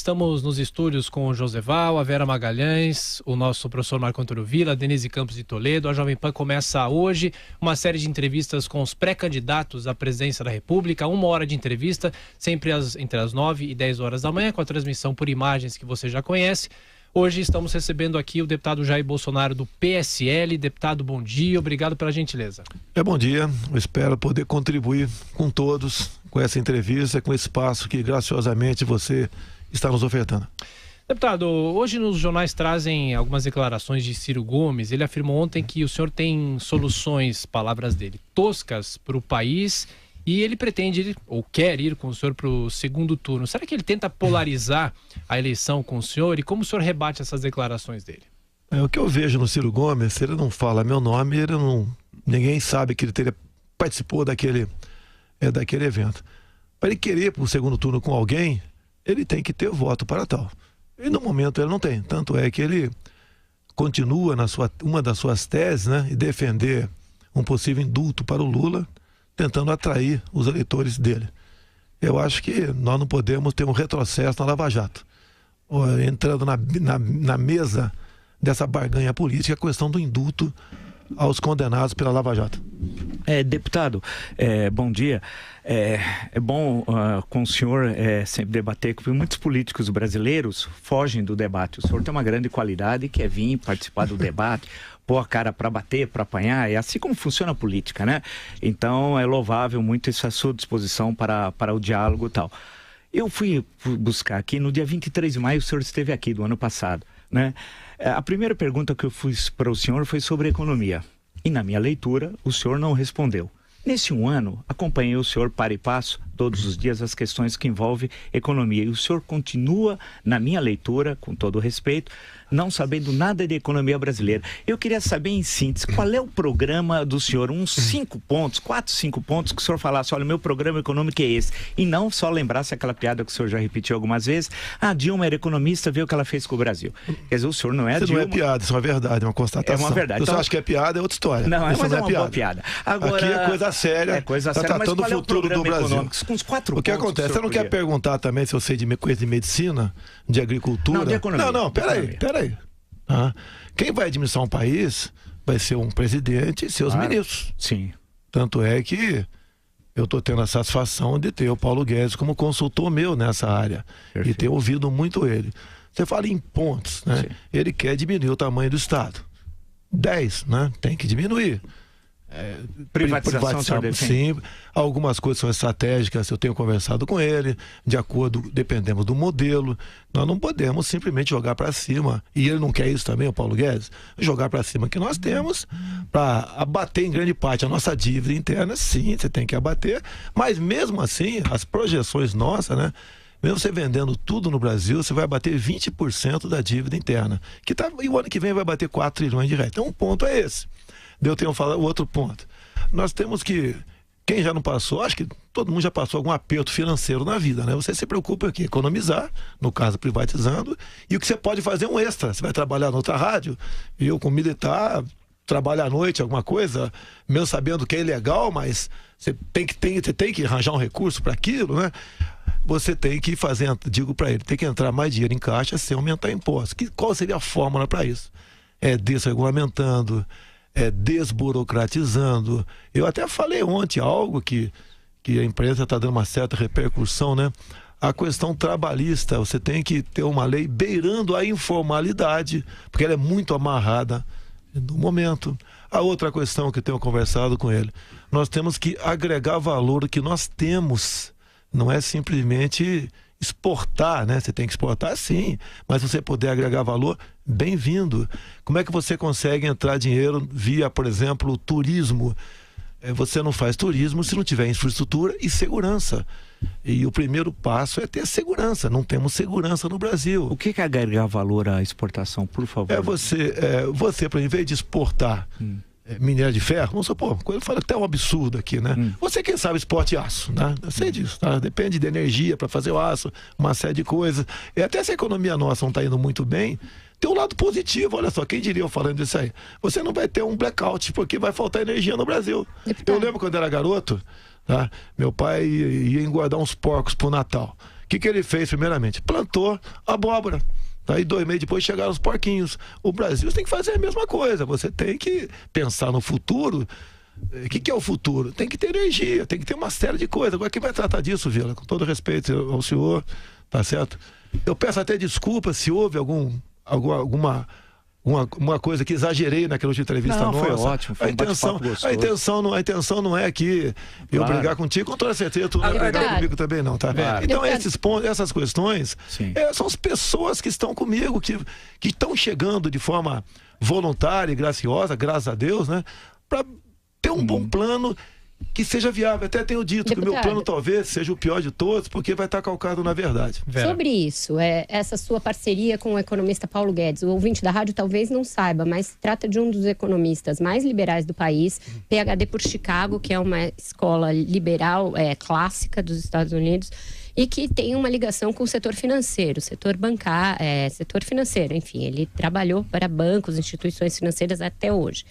Estamos nos estúdios com o Joseval, a Vera Magalhães, o nosso professor Marco Antônio Villa, a Denise Campos de Toledo. A Jovem Pan começa hoje uma série de entrevistas com os pré-candidatos à presidência da República. 1 hora de entrevista, sempre entre as 9 e 10 horas da manhã, com a transmissão por imagens que você já conhece. Hoje estamos recebendo aqui o deputado Jair Bolsonaro do PSL. Deputado, bom dia, obrigado pela gentileza. Bom dia, eu espero poder contribuir com todos, com essa entrevista, com esse espaço que graciosamente você está nos ofertando. Deputado, hoje nos jornais trazem algumas declarações de Ciro Gomes. Ele afirmou ontem que o senhor tem soluções, palavras dele, toscas para o país, e ele pretende ir, ou quer ir com o senhor para o segundo turno. Será que ele tenta polarizar a eleição com o senhor? E como o senhor rebate essas declarações dele? O que eu vejo no Ciro Gomes, se ele não fala meu nome, ninguém sabe que ele participou daquele evento. Para ele querer ir para o segundo turno com alguém, ele tem que ter voto para tal. E no momento ele não tem. Tanto é que ele continua uma das suas teses, né, e defender um possível indulto para o Lula, tentando atrair os eleitores dele. Eu acho que nós não podemos ter um retrocesso na Lava Jato. Entrando na mesa dessa barganha política, a questão do indulto aos condenados pela Lava Jato. Deputado, bom dia. É bom com o senhor sempre debater, porque muitos políticos brasileiros fogem do debate. O senhor tem uma grande qualidade, que é vir participar do debate, pôr a cara para bater, para apanhar. É assim como funciona a política, né? Então é louvável muito essa sua disposição para o diálogo e tal. Eu fui buscar aqui, no dia 23 de maio, o senhor esteve aqui do ano passado, né? A primeira pergunta que eu fiz para o senhor foi sobre economia. E na minha leitura, o senhor não respondeu. Nesse um ano, acompanhei o senhor para e passo, todos os dias, as questões que envolvem economia. E o senhor continua, na minha leitura, com todo o respeito, não sabendo nada de economia brasileira. Eu queria saber, em síntese, qual é o programa do senhor? Uns 5 pontos, 4, 5 pontos, que o senhor falasse, olha, meu programa econômico é esse. E não só lembrasse aquela piada que o senhor já repetiu algumas vezes, Dilma era economista, viu o que ela fez com o Brasil. Quer dizer, o senhor não é Dilma. Isso não é piada, isso é uma verdade, é uma constatação. É uma verdade. Se você acha que é piada, é outra história. Não, mas é uma piada. Boa piada. Agora, aqui é coisa séria. É coisa séria, mas qual é o programa econômico? Com os 4 pontos. O que acontece? Você não quer perguntar também se eu sei de coisa de medicina, de agricultura? Não, de economia. Não, peraí. Quem vai administrar um país vai ser um presidente e seus ministros. Sim. Tanto é que eu estou tendo a satisfação de ter o Paulo Guedes como consultor meu nessa área. Perfeito. E ter ouvido muito ele. Você fala em pontos, né? Sim. Ele quer diminuir o tamanho do Estado. 10, né? Tem que diminuir. Privatização, sim. Algumas coisas são estratégicas, eu tenho conversado com ele, dependemos do modelo. Nós não podemos simplesmente jogar para cima, e ele não quer isso também, o Paulo Guedes, jogar para cima que nós temos para abater em grande parte a nossa dívida interna. Sim, você tem que abater, mas mesmo assim, as projeções nossas, né? Mesmo você vendendo tudo no Brasil, você vai bater 20% da dívida interna, e o ano que vem vai bater 4 trilhões de reais. Então um ponto é esse. Eu tenho falado o outro ponto. Nós temos que, quem já não passou, acho que todo mundo já passou algum aperto financeiro na vida, né? Você se preocupa aqui, economizar, no caso privatizando, e o que você pode fazer é um extra. Você vai trabalhar na outra rádio, eu como militar, trabalho à noite, alguma coisa, mesmo sabendo que é ilegal, mas você tem que arranjar um recurso para aquilo, né? Você tem que fazer, digo para ele, tem que entrar mais dinheiro em caixa sem aumentar impostos. Qual seria a fórmula para isso? É desregulamentando, desburocratizando. Eu até falei ontem algo que a imprensa está dando uma certa repercussão, né? A questão trabalhista, você tem que ter uma lei beirando a informalidade, porque ela é muito amarrada no momento. A outra questão que eu tenho conversado com ele, nós temos que agregar valor que nós temos, não é simplesmente exportar, né? Você tem que exportar, sim, mas você puder agregar valor, bem-vindo. Como é que você consegue entrar dinheiro via, por exemplo, turismo? Você não faz turismo se não tiver infraestrutura e segurança. E o primeiro passo é ter segurança. Não temos segurança no Brasil. O que é agregar valor à exportação, por favor? Você, para em vez de exportar minério de ferro, vamos supor, eu falo até um absurdo aqui, né? Você, quem sabe, exporte aço, né? Eu sei disso, tá? Depende de energia para fazer o aço, uma série de coisas. E até se a economia nossa não está indo muito bem, tem um lado positivo, olha só, quem diria eu falando isso aí? Você não vai ter um blackout, porque vai faltar energia no Brasil. Eu lembro quando era garoto, tá? Meu pai ia engordar uns porcos pro Natal. O que ele fez primeiramente? Plantou abóbora. Aí 2 meses depois chegaram os porquinhos. O Brasil tem que fazer a mesma coisa. Você tem que pensar no futuro. O que é o futuro? Tem que ter energia, tem que ter uma série de coisas. Agora, quem vai tratar disso, Vila? Com todo respeito ao senhor, tá certo? Eu peço até desculpa se houve alguma coisa que exagerei naquela última entrevista nossa. Foi ótimo, foi a intenção não é aqui eu brigar contigo, com toda certeza tu não vai brigar comigo também não, tá? Então esses pontos, essas questões são as pessoas que estão comigo, que estão chegando de forma voluntária e graciosa, graças a Deus, né? Para ter um bom plano que seja viável. Até tenho dito que o meu plano talvez seja o pior de todos, porque vai estar calcado na verdade. Sobre isso, essa sua parceria com o economista Paulo Guedes, o ouvinte da rádio talvez não saiba, mas se trata de um dos economistas mais liberais do país, PhD por Chicago, que é uma escola liberal clássica dos Estados Unidos, e que tem uma ligação com o setor financeiro, setor bancário, setor financeiro, enfim, ele trabalhou para bancos, instituições financeiras até hoje.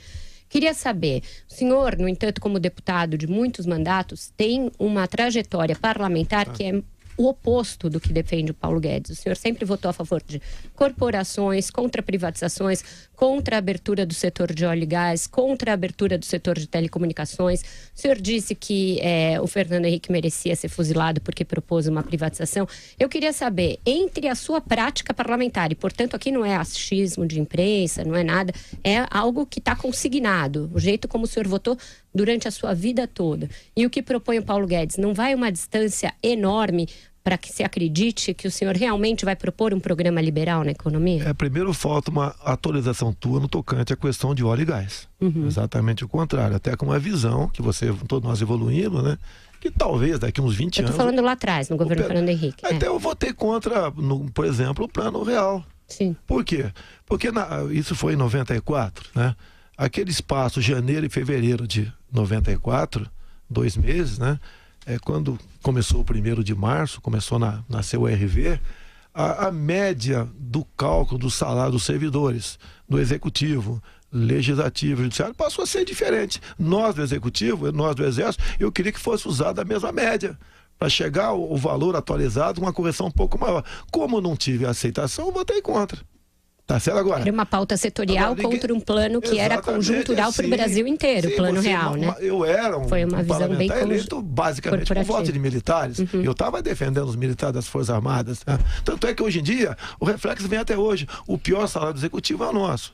Queria saber, o senhor, no entanto, como deputado de muitos mandatos, tem uma trajetória parlamentar que é o oposto do que defende o Paulo Guedes. O senhor sempre votou a favor de corporações, contra privatizações, contra a abertura do setor de óleo e gás, contra a abertura do setor de telecomunicações. O senhor disse que o Fernando Henrique merecia ser fuzilado porque propôs uma privatização. Eu queria saber, entre a sua prática parlamentar, e portanto aqui não é achismo de imprensa, não é nada, é algo que está consignado, o jeito como o senhor votou durante a sua vida toda. E o que propõe o Paulo Guedes, não vai uma distância enorme para que se acredite que o senhor realmente vai propor um programa liberal na economia? Primeiro falta uma atualização tua no tocante à questão de óleo e gás. Exatamente o contrário, até com uma visão que todos nós evoluímos, né? Que talvez daqui uns 20 anos... Eu estou falando lá atrás, no governo Fernando Henrique. Até eu votei contra, por exemplo, o Plano Real. Sim. Por quê? Porque isso foi em 94, né? Aquele espaço, janeiro e fevereiro de 94, 2 meses, né? Quando começou o 1º de março, começou a nascer o RV, a média do cálculo do salário dos servidores, do executivo, legislativo, judiciário, passou a ser diferente. Nós do executivo, nós do exército, eu queria que fosse usada a mesma média, para chegar o valor atualizado, uma correção um pouco maior. Como não tive aceitação, eu votei contra. Tá certo agora? Era uma pauta setorial contra um plano que era conjuntural para o Brasil inteiro, o Plano Real, né? Eu era Foi uma visão bem eleito basicamente com voto de militares. Eu estava defendendo os militares das Forças Armadas. Né? Tanto é que hoje em dia, o reflexo vem até hoje. O pior salário do executivo é o nosso.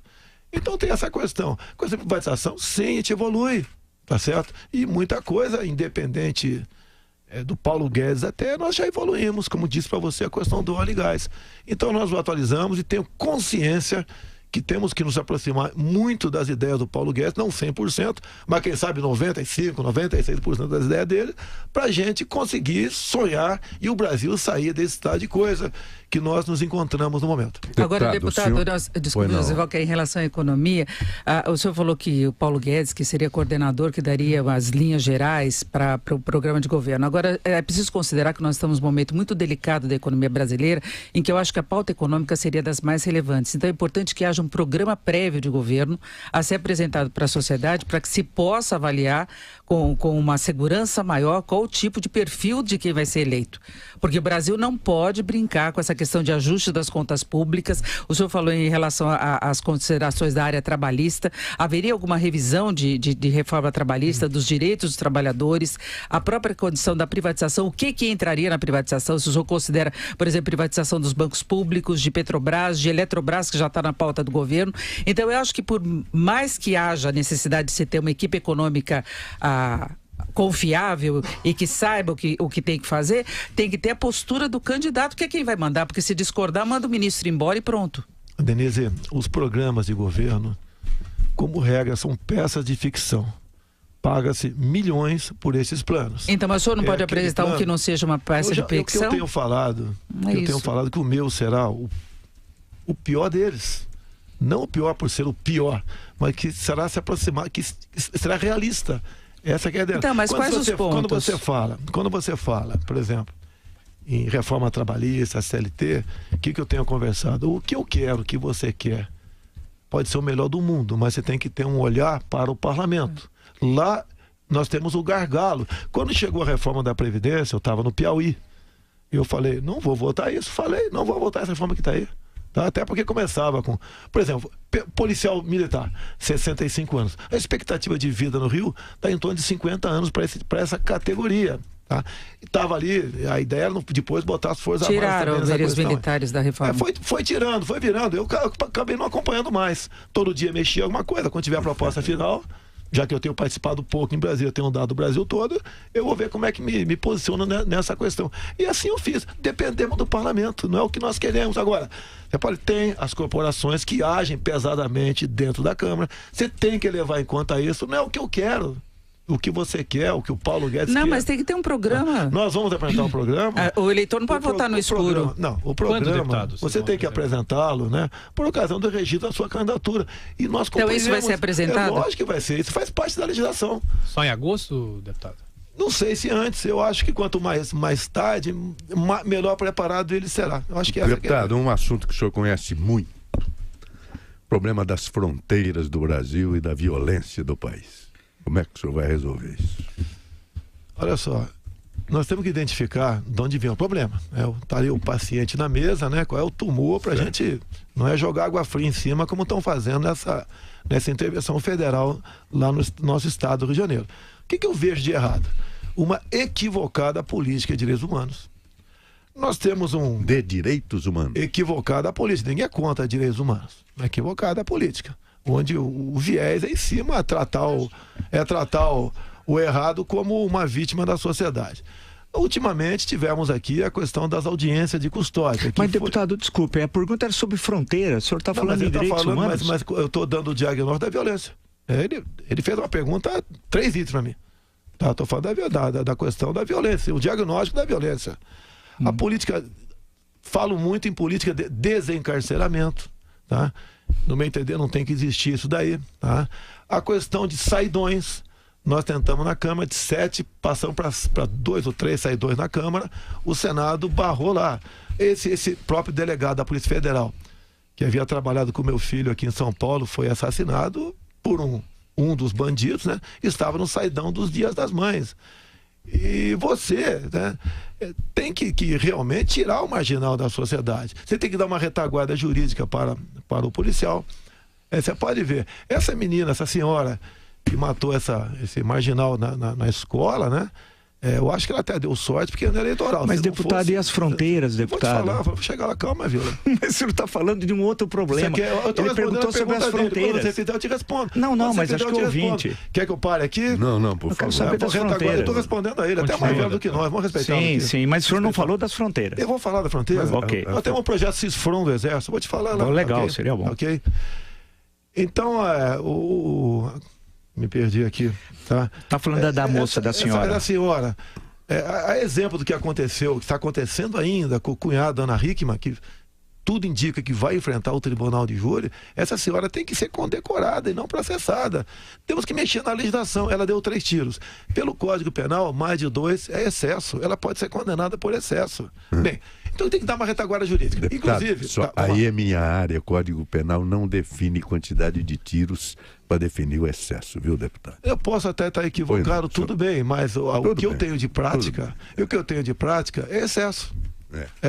Então tem essa questão. Com essa privatização, sim, a gente evolui, tá certo? E muita coisa, independente do Paulo Guedes até, nós já evoluímos, como disse para você, a questão do óleo e gás. Então nós o atualizamos e tenho consciência que temos que nos aproximar muito das ideias do Paulo Guedes, não 100%, mas quem sabe 95%, 96% das ideias dele, para a gente conseguir sonhar e o Brasil sair desse estado de coisa que nós nos encontramos no momento. Agora, deputado, desculpe, José, que em relação à economia, o senhor falou que o Paulo Guedes, que seria coordenador, que daria as linhas gerais para o programa de governo. Agora, é preciso considerar que nós estamos num momento muito delicado da economia brasileira, em que eu acho que a pauta econômica seria das mais relevantes. Então, é importante que haja um programa prévio de governo a ser apresentado para a sociedade, para que se possa avaliar com uma segurança maior qual o tipo de perfil de quem vai ser eleito. Porque o Brasil não pode brincar com essa questão de ajuste das contas públicas. O senhor falou em relação às considerações da área trabalhista. Haveria alguma revisão de reforma trabalhista, dos direitos dos trabalhadores, a própria condição da privatização, o que entraria na privatização? Se o senhor considera, por exemplo, privatização dos bancos públicos, de Petrobras, de Eletrobras, que já está na pauta do governo. Então, eu acho que por mais que haja necessidade de se ter uma equipe econômica confiável e que saiba o que tem que fazer, tem que ter a postura do candidato, que é quem vai mandar, porque se discordar, manda o ministro embora e pronto. Denise, os programas de governo, como regra, são peças de ficção. Paga-se milhões por esses planos. Então, mas o senhor não pode apresentar um que não seja uma peça de ficção? Eu tenho falado que o meu será o pior deles. Não o pior por ser o pior, mas que será se aproximar, que será realista. Essa que é a ideia. Então, mas quais os pontos? Quando você fala, por exemplo, em reforma trabalhista, CLT, o que eu tenho conversado? O que eu quero, o que você quer, pode ser o melhor do mundo, mas você tem que ter um olhar para o parlamento. Lá nós temos o gargalo. Quando chegou a reforma da Previdência, eu estava no Piauí. Eu falei, não vou votar isso. Falei, não vou votar essa reforma que está aí. Tá? Até porque começava com, por exemplo, policial militar, 65 anos. A expectativa de vida no Rio está em torno de 50 anos para essa categoria. Tá? Estava ali, a ideia era depois botar as forças armadas. Tiraram os militares da reforma. Foi tirando, foi virando. Eu acabei não acompanhando mais. Todo dia mexia alguma coisa. Quando tiver a proposta final, já que eu tenho participado pouco em Brasília, tenho dado o Brasil todo, eu vou ver como é que me posiciono nessa questão. E assim eu fiz. Dependemos do parlamento, não é o que nós queremos. Agora, você pode ter as corporações que agem pesadamente dentro da Câmara. Você tem que levar em conta isso. Não é o que eu quero. O que você quer, o que o Paulo Guedes quer. Não, mas tem que ter um programa. Nós vamos apresentar um programa. O eleitor não pode votar no escuro. O programa, você tem que apresentá-lo, né? Por ocasião do registro da sua candidatura. E nós então isso vai ser apresentado? É lógico que vai ser. Isso faz parte da legislação. Só em agosto, deputado? Não sei se antes. Eu acho que quanto mais tarde, melhor preparado ele será. Eu acho que deputado, um assunto que o senhor conhece muito. O problema das fronteiras do Brasil e da violência do país. Como é que o senhor vai resolver isso? Olha só, nós temos que identificar de onde vem o problema. Tá ali o paciente na mesa, né? Qual é o tumor para a gente... Não é jogar água fria em cima como estão fazendo nessa intervenção federal lá no nosso estado do Rio de Janeiro. O que eu vejo de errado? Uma equivocada política de direitos humanos. Nós temos de direitos humanos? Equivocada a política. Ninguém é contra direitos humanos. Equivocada a política. Onde o viés é em cima tratar o errado como uma vítima da sociedade. Ultimamente tivemos aqui a questão das audiências de custódia. Mas, deputado, desculpe, a pergunta era sobre fronteira. O senhor está falando de direitos humanos? Mas eu estou dando o diagnóstico da violência. Ele fez uma pergunta 3 itens para mim. Estou falando da questão da violência, o diagnóstico da violência. A política, falo muito em política de desencarceramento, tá? No meu entender, não tem que existir isso daí, tá? A questão de saidões, nós tentamos na Câmara de 7, passamos para 2 ou 3 saidões na Câmara, o Senado barrou lá. Esse próprio delegado da Polícia Federal, que havia trabalhado com meu filho aqui em São Paulo, foi assassinado por um dos bandidos, né? Estava no saidão dos Dias das Mães. E você, né, tem que realmente tirar o marginal da sociedade. Você tem que dar uma retaguarda jurídica para o policial. Você pode ver, essa menina, essa senhora que matou esse marginal na escola, né? Eu acho que ela até deu sorte porque não é eleitoral. Mas, deputado, e as fronteiras, deputado? Vou te falar, chega lá, calma, Vila. Mas o senhor está falando de um outro problema. Ele perguntou sobre as fronteiras. Quando você fizer, eu te respondo. Não, mas acho que o ouvinte... Quer que eu pare aqui? Não, por favor. Eu quero saber das fronteiras. Eu estou respondendo a ele, até mais velho do que nós. Vamos respeitar. Sim, mas o senhor não falou das fronteiras. Eu vou falar da fronteira. Ok. Nós temos um projeto Cisfron do Exército, vou te falar lá. Legal, okay? seria bom. Ok? Então, me perdi aqui, tá? Tá falando da moça, da senhora. Da senhora. A exemplo do que aconteceu, que está acontecendo ainda com o cunhado da Ana Hickman, que tudo indica que vai enfrentar o tribunal de júri, essa senhora tem que ser condecorada e não processada. Temos que mexer na legislação. Ela deu 3 tiros. Pelo Código Penal, mais de 2 é excesso. Ela pode ser condenada por excesso. Bem, então tem que dar uma retaguarda jurídica. Deputado, inclusive... aí é minha área, Código Penal não define quantidade de tiros para definir o excesso, viu, deputado? Eu posso até estar equivocado, tudo bem, mas o que eu tenho de prática, é excesso.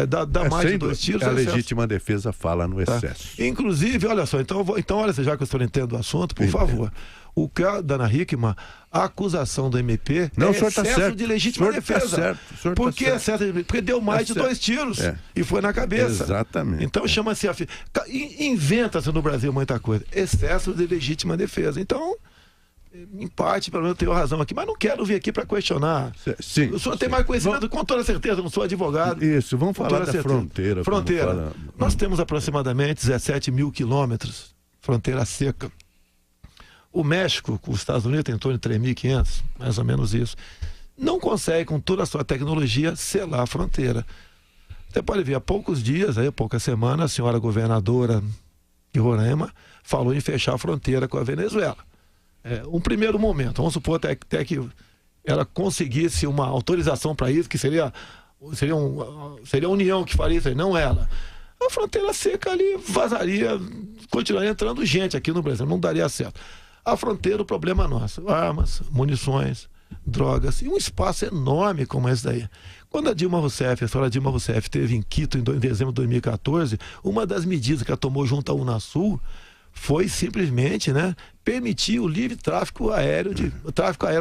Dá mais de 2 tiros. A legítima defesa fala no excesso. Tá. Inclusive, olha só, então olha, já que eu estou entendendo o assunto, por favor. O caso da Ana Hickman, a acusação do MP não, excesso de legítima defesa. Por que excesso? Porque deu mais de 2 tiros e foi na cabeça. Exatamente. Então chama-se... Inventa-se no Brasil muita coisa. Excesso de legítima defesa. Então, em parte, pelo menos eu tenho razão aqui, mas não quero vir aqui para questionar. Sim. O senhor tem mais conhecimento, com toda certeza, não sou advogado. Isso, vamos falar da fronteira. Fronteira. Nós temos aproximadamente 17 mil quilômetros, fronteira seca. O México, com os Estados Unidos, tem em torno de 3.500, mais ou menos isso. Não consegue, com toda a sua tecnologia, selar a fronteira. Você pode ver, há poucos dias, poucas semanas, a senhora governadora de Roraima falou em fechar a fronteira com a Venezuela. Um primeiro momento, vamos supor até que ela conseguisse uma autorização para isso, que seria a União que faria isso aí, não ela. A fronteira seca ali vazaria, continuaria entrando gente aqui no Brasil, não daria certo. A fronteira, o problema é nosso. Armas, munições, drogas e um espaço enorme como esse daí. Quando a senhora Dilma Rousseff esteve em Quito em dezembro de 2014, uma das medidas que ela tomou junto à Unasul foi simplesmente, né, permitir o livre tráfego aéreo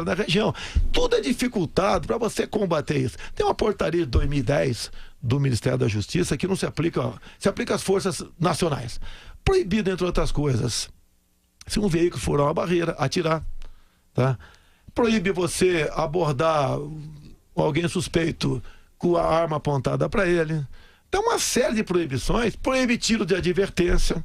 na região. Tudo é dificultado para você combater isso. Tem uma portaria de 2010 do Ministério da Justiça que não se aplica, se aplica às forças nacionais. Proibido, entre outras coisas, se um veículo furar uma barreira, atirar, tá? Proíbe você abordar alguém suspeito com a arma apontada para ele. Tem uma série de proibições. Proíbe tiro de advertência.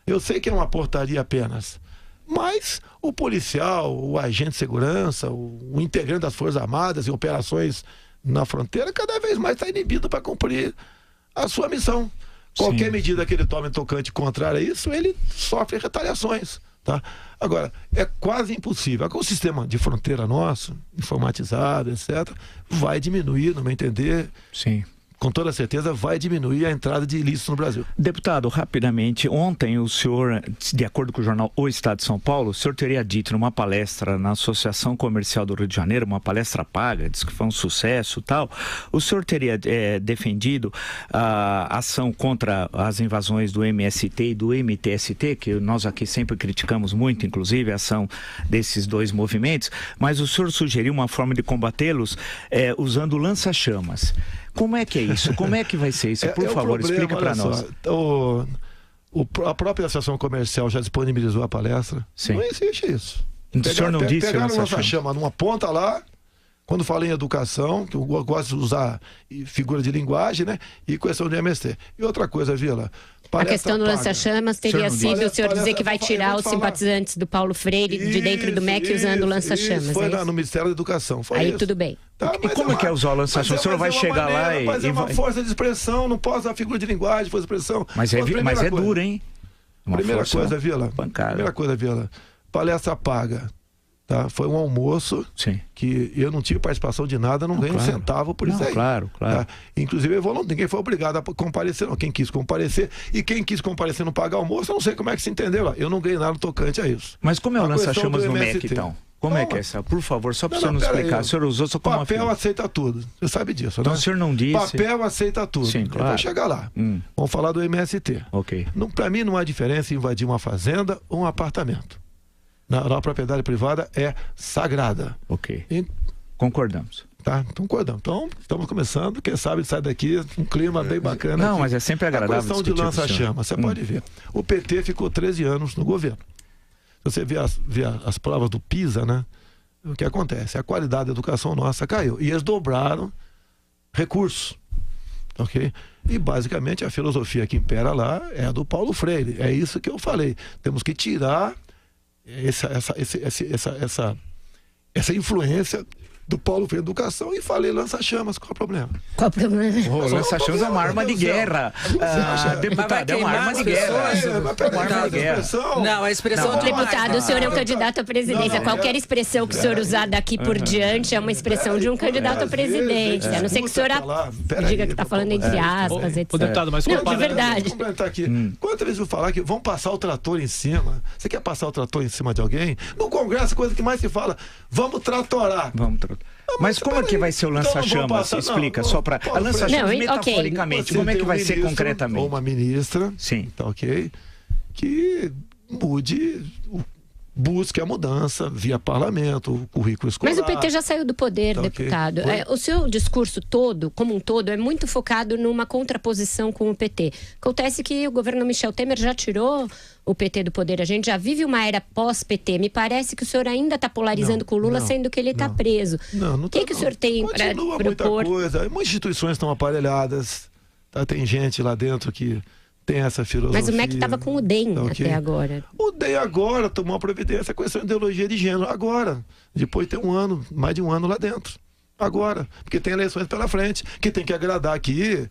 Eu sei que é uma portaria apenas, mas o policial, o agente de segurança, o integrante das Forças Armadas em operações na fronteira, cada vez mais está inibido para cumprir a sua missão. Qualquer medida que ele tome tocante contrária a isso, ele sofre retaliações. Tá? Agora, é quase impossível. O sistema de fronteira nosso, informatizado, etc., vai diminuir, no meu entender. Sim. Com toda certeza vai diminuir a entrada de ilícitos no Brasil. Deputado, rapidamente, ontem o senhor, de acordo com o jornal O Estado de São Paulo, o senhor teria dito numa palestra na Associação Comercial do Rio de Janeiro, uma palestra paga, disse que foi um sucesso e tal, o senhor teria defendido a ação contra as invasões do MST e do MTST, que nós aqui sempre criticamos muito, inclusive, a ação desses dois movimentos, mas o senhor sugeriu uma forma de combatê-los usando lança-chamas. Como é que é isso? Como é que vai ser isso? Por favor, explica para nós. A própria Associação Comercial já disponibilizou a palestra. Sim. Não existe isso. O senhor não disse pegaram o lança-chama numa ponta lá, quando fala em educação, que eu gosto de usar figura de linguagem, né? E questão de MST. E outra coisa, Vila. A questão do lança-chamas teria sido o senhor dizer que vai tirar os simpatizantes do Paulo Freire de dentro do MEC usando o lança-chamas. Foi no Ministério da Educação. Aí tudo bem. Tá, e como é que é usar o lança-chamas? O senhor vai chegar lá e... Mas é uma força de expressão, não posso usar figura de linguagem, força de expressão. Mas é duro, hein? Primeira coisa, Vila. Palestra paga. Tá? Foi um almoço. Sim. Que eu não tive participação de nada, não ganhei um centavo por isso aí. Claro. Tá? Inclusive, ninguém foi obrigado a comparecer, não. Quem quis comparecer, e quem quis comparecer não pagar almoço, eu não sei como é que se entendeu lá. Eu não ganhei nada tocante a isso. Mas como é o lança-chamas no MEC, então? Como é que é essa? Por favor, só para o senhor nos explicar. O senhor usou só como papel aceita tudo. Você sabe disso, então, né? o senhor não disse... Papel aceita tudo. Sim, claro. Vou chegar lá. Vamos falar do MST. Ok. Para mim, não há diferença em invadir uma fazenda ou um apartamento. Na propriedade privada é sagrada. Ok. Concordamos. Tá? Concordamos. Então, estamos começando. Quem sabe sai daqui um clima bem bacana. Não, aqui. Mas é sempre agradável. A questão de lança-chama, você pode ver. O PT ficou 13 anos no governo. Você vê as provas do PISA, né? O que acontece? A qualidade da educação nossa caiu. E eles dobraram recursos. Ok? E basicamente a filosofia que impera lá é a do Paulo Freire. É isso que eu falei. Temos que tirar essa influência do Paulo Freire Educação e falei lança-chamas. Qual o problema? Qual o problema? Lança-chamas é uma arma de guerra. Deputado, é uma arma de guerra. Não, a expressão... Deputado, o senhor é um candidato à presidência. Qualquer expressão que o senhor usar daqui por diante é uma expressão de um candidato à presidência. A não ser que o senhor diga que está falando entre aspas, etc. Deputado, mas não, de verdade. Quantas vezes eu falar que vão passar o trator em cima? Você quer passar o trator em cima de alguém? No Congresso, a coisa que mais se fala, vamos tratorar. Mas como é que vai ser o lança-chamas? Explica, só para... A lança-chamas, metaforicamente, como é que vai ser concretamente? Ou uma ministra, sim, tá ok? Que busque a mudança via parlamento, o currículo escolar. Mas o PT já saiu do poder, deputado. O seu discurso todo, como um todo, é muito focado numa contraposição com o PT. Acontece que o governo Michel Temer já tirou o PT do poder. A gente já vive uma era pós-PT. Me parece que o senhor ainda está polarizando com o Lula, sendo que ele está preso. O que o senhor tem para propor? Muita coisa. Muitas instituições estão aparelhadas. Tá? Tem gente lá dentro que tem essa filosofia. Mas o MEC estava com o DEM até agora. O DEM agora tomou uma providência com essa ideologia de gênero. Agora. Depois de ter mais de um ano lá dentro. Agora. Porque tem eleições pela frente. Que tem que agradar aqui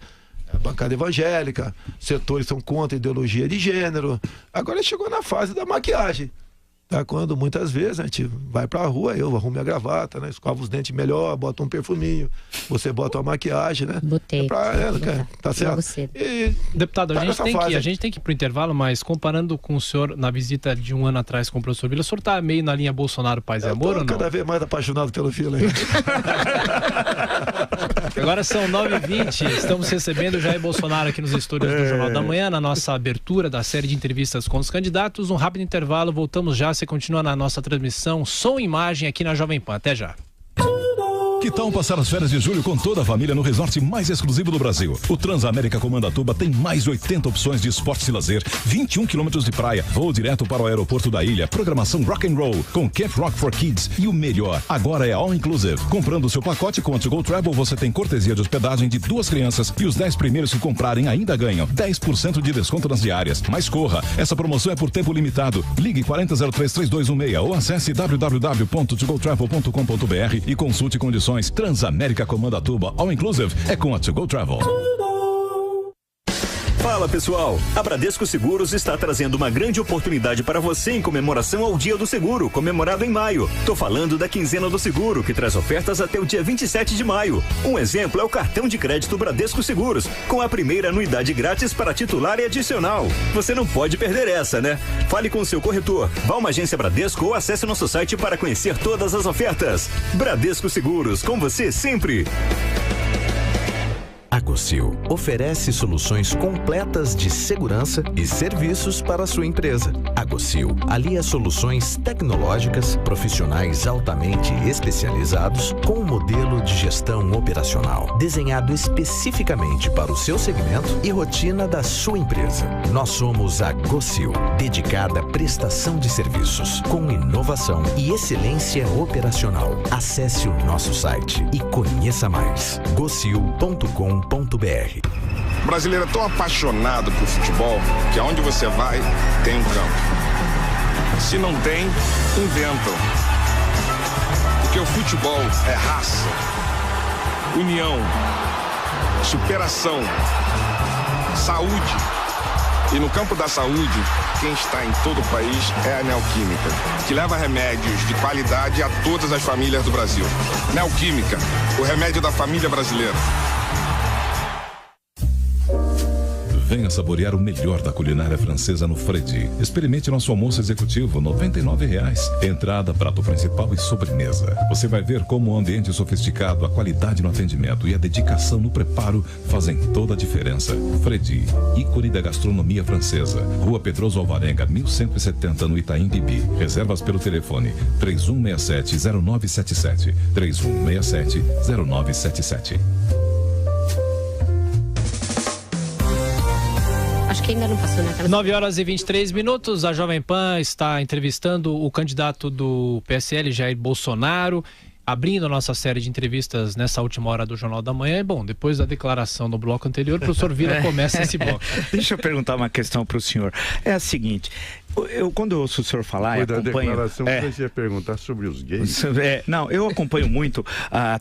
a bancada evangélica. Setores são contra a ideologia de gênero. Agora chegou na fase da maquiagem. Tá? Quando muitas vezes a gente vai pra rua, eu arrumo minha gravata, né? Escova os dentes melhor, bota um perfuminho, você bota uma maquiagem, né? Botei. Tá certo? Deputado, a gente tem que ir pro intervalo, mas comparando com o senhor na visita de um ano atrás com o professor Vila, o senhor tá meio na linha Bolsonaro, paz e amor ou não? Cada vez mais apaixonado pelo Vila. Agora são 9h20, estamos recebendo o Jair Bolsonaro aqui nos estúdios do Jornal da Manhã, na nossa abertura da série de entrevistas com os candidatos. Um rápido intervalo, voltamos já, você continua na nossa transmissão, som e imagem aqui na Jovem Pan. Até já. Que tal passar as férias de julho com toda a família no resort mais exclusivo do Brasil? O Transamérica Comandatuba tem mais de 80 opções de esportes e lazer, 21 quilômetros de praia, voo direto para o aeroporto da ilha, programação rock and roll, com Camp Rock for Kids e o melhor, agora é all inclusive. Comprando o seu pacote com a To Go Travel, você tem cortesia de hospedagem de 2 crianças e os 10 primeiros que comprarem ainda ganham 10% de desconto nas diárias. Mas corra, essa promoção é por tempo limitado. Ligue 4003-3216 ou acesse www.togotravel.com.br e consulte condições. Transamérica Comandatuba All Inclusive é com a To Go Travel. Fala pessoal, a Bradesco Seguros está trazendo uma grande oportunidade para você em comemoração ao Dia do Seguro, comemorado em maio. Tô falando da Quinzena do Seguro, que traz ofertas até o dia 27 de maio. Um exemplo é o cartão de crédito Bradesco Seguros, com a primeira anuidade grátis para titular e adicional. Você não pode perder essa, né? Fale com o seu corretor, vá a uma agência Bradesco ou acesse nosso site para conhecer todas as ofertas. Bradesco Seguros, com você sempre. A Gocil oferece soluções completas de segurança e serviços para a sua empresa. A Gocil alia soluções tecnológicas, profissionais altamente especializados com um modelo de gestão operacional desenhado especificamente para o seu segmento e rotina da sua empresa. Nós somos a Gocil, dedicada à prestação de serviços com inovação e excelência operacional. Acesse o nosso site e conheça mais. gocil.com.br. O brasileiro é tão apaixonado por futebol que aonde você vai tem um campo. Se não tem, inventam. Porque o futebol é raça, união, superação, saúde. E no campo da saúde, quem está em todo o país é a Neoquímica, que leva remédios de qualidade a todas as famílias do Brasil. Neoquímica, o remédio da família brasileira. Venha saborear o melhor da culinária francesa no Fredi. Experimente nosso almoço executivo, R$ 99,00. Entrada, prato principal e sobremesa. Você vai ver como o ambiente sofisticado, a qualidade no atendimento e a dedicação no preparo fazem toda a diferença. Fredi, ícone da gastronomia francesa. Rua Pedroso Alvarenga, 1170, no Itaim Bibi. Reservas pelo telefone 3167-0977. 3167-0977. Acho que ainda não passou, né? 9h23, a Jovem Pan está entrevistando o candidato do PSL, Jair Bolsonaro, abrindo a nossa série de entrevistas nessa última hora do Jornal da Manhã. E, bom, depois da declaração no bloco anterior, o professor Vila começa esse bloco. Deixa eu perguntar uma questão para o senhor. É a seguinte, quando eu ouço o senhor falar, Foi da declaração que você ia perguntar sobre os gays. Não, eu acompanho muito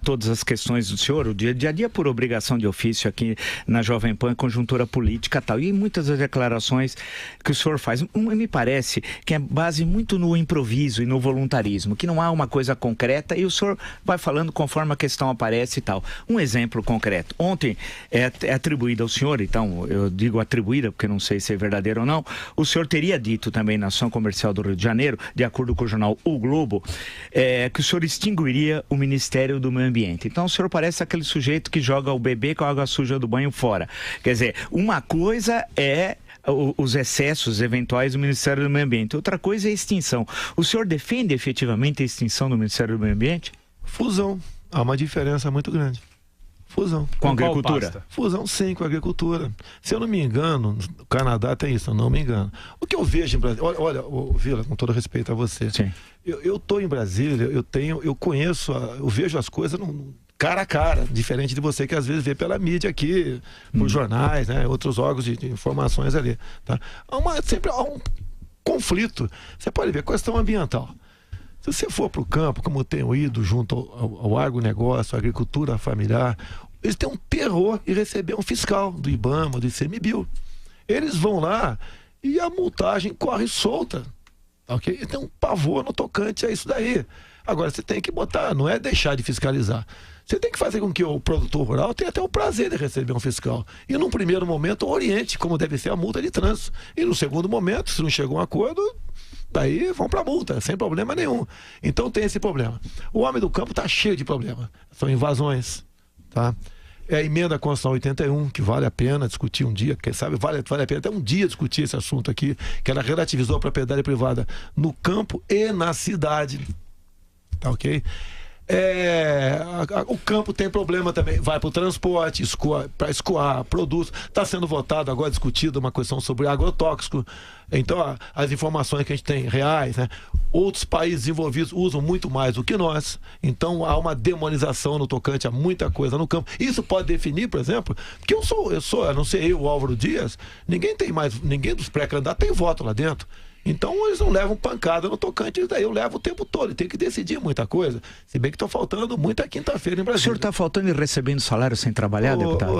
todas as questões do senhor, o dia a dia por obrigação de ofício aqui na Jovem Pan, conjuntura política e tal, e muitas das declarações que o senhor faz, me parece que é base muito no improviso e no voluntarismo, que não há uma coisa concreta e o senhor vai falando conforme a questão aparece e tal. Um exemplo concreto, ontem é atribuída ao senhor, então eu digo atribuída porque não sei se é verdadeiro ou não, o senhor teria dito também na Ação Comercial do Rio de Janeiro, de acordo com o jornal O Globo, que o senhor extinguiria o Ministério do Meio Ambiente. Então o senhor parece aquele sujeito que joga o bebê com a água suja do banho fora. Quer dizer, uma coisa é os excessos eventuais do Ministério do Meio Ambiente, outra coisa é a extinção. O senhor defende efetivamente a extinção do Ministério do Meio Ambiente? Fusão. Há uma diferença muito grande. Fusão. Com a agricultura? Fusão, sim, com a agricultura. Se eu não me engano, o Canadá tem isso, eu não me engano. O que eu vejo em Brasília... Olha, Vila, com todo respeito a você. Sim. Eu estou em Brasília, eu conheço, eu vejo as coisas cara a cara, diferente de você que às vezes vê pela mídia aqui, por jornais, né, outros órgãos de informações ali. Tá? Sempre há um conflito. Você pode ver, questão ambiental. Se você for para o campo, como eu tenho ido junto ao agronegócio, à agricultura familiar, eles têm um terror em receber um fiscal do IBAMA, do ICMBio. Eles vão lá e a multagem corre solta. Okay? Tem um pavor no tocante a isso daí. Agora, você tem que botar, não é deixar de fiscalizar. Você tem que fazer com que o produtor rural tenha até o prazer de receber um fiscal. E num primeiro momento, oriente como deve ser a multa de trânsito. E no segundo momento, se não chegou a um acordo... daí vão para a multa, sem problema nenhum. Então tem esse problema. O homem do campo está cheio de problema. São invasões, tá? É a emenda Constitucional 81, que vale a pena discutir um dia, quem sabe vale a pena até um dia discutir esse assunto aqui, que ela relativizou a propriedade privada no campo e na cidade. Tá ok? O campo tem problema também, vai para o transporte, para escoar produtos. Está sendo votado agora, discutido uma questão sobre agrotóxico. Então as informações que a gente tem reais, né? Outros países desenvolvidos usam muito mais do que nós. Então há uma demonização no tocante a muita coisa no campo. Isso pode definir, por exemplo, porque eu não sei, o Álvaro Dias, ninguém dos pré-candidatos tem voto lá dentro. Então eles não levam pancada no tocante, daí eu levo o tempo todo, ele tem que decidir muita coisa. Se bem que estou faltando muita quinta-feira em Brasília. O senhor está faltando e recebendo salário sem trabalhar, deputado?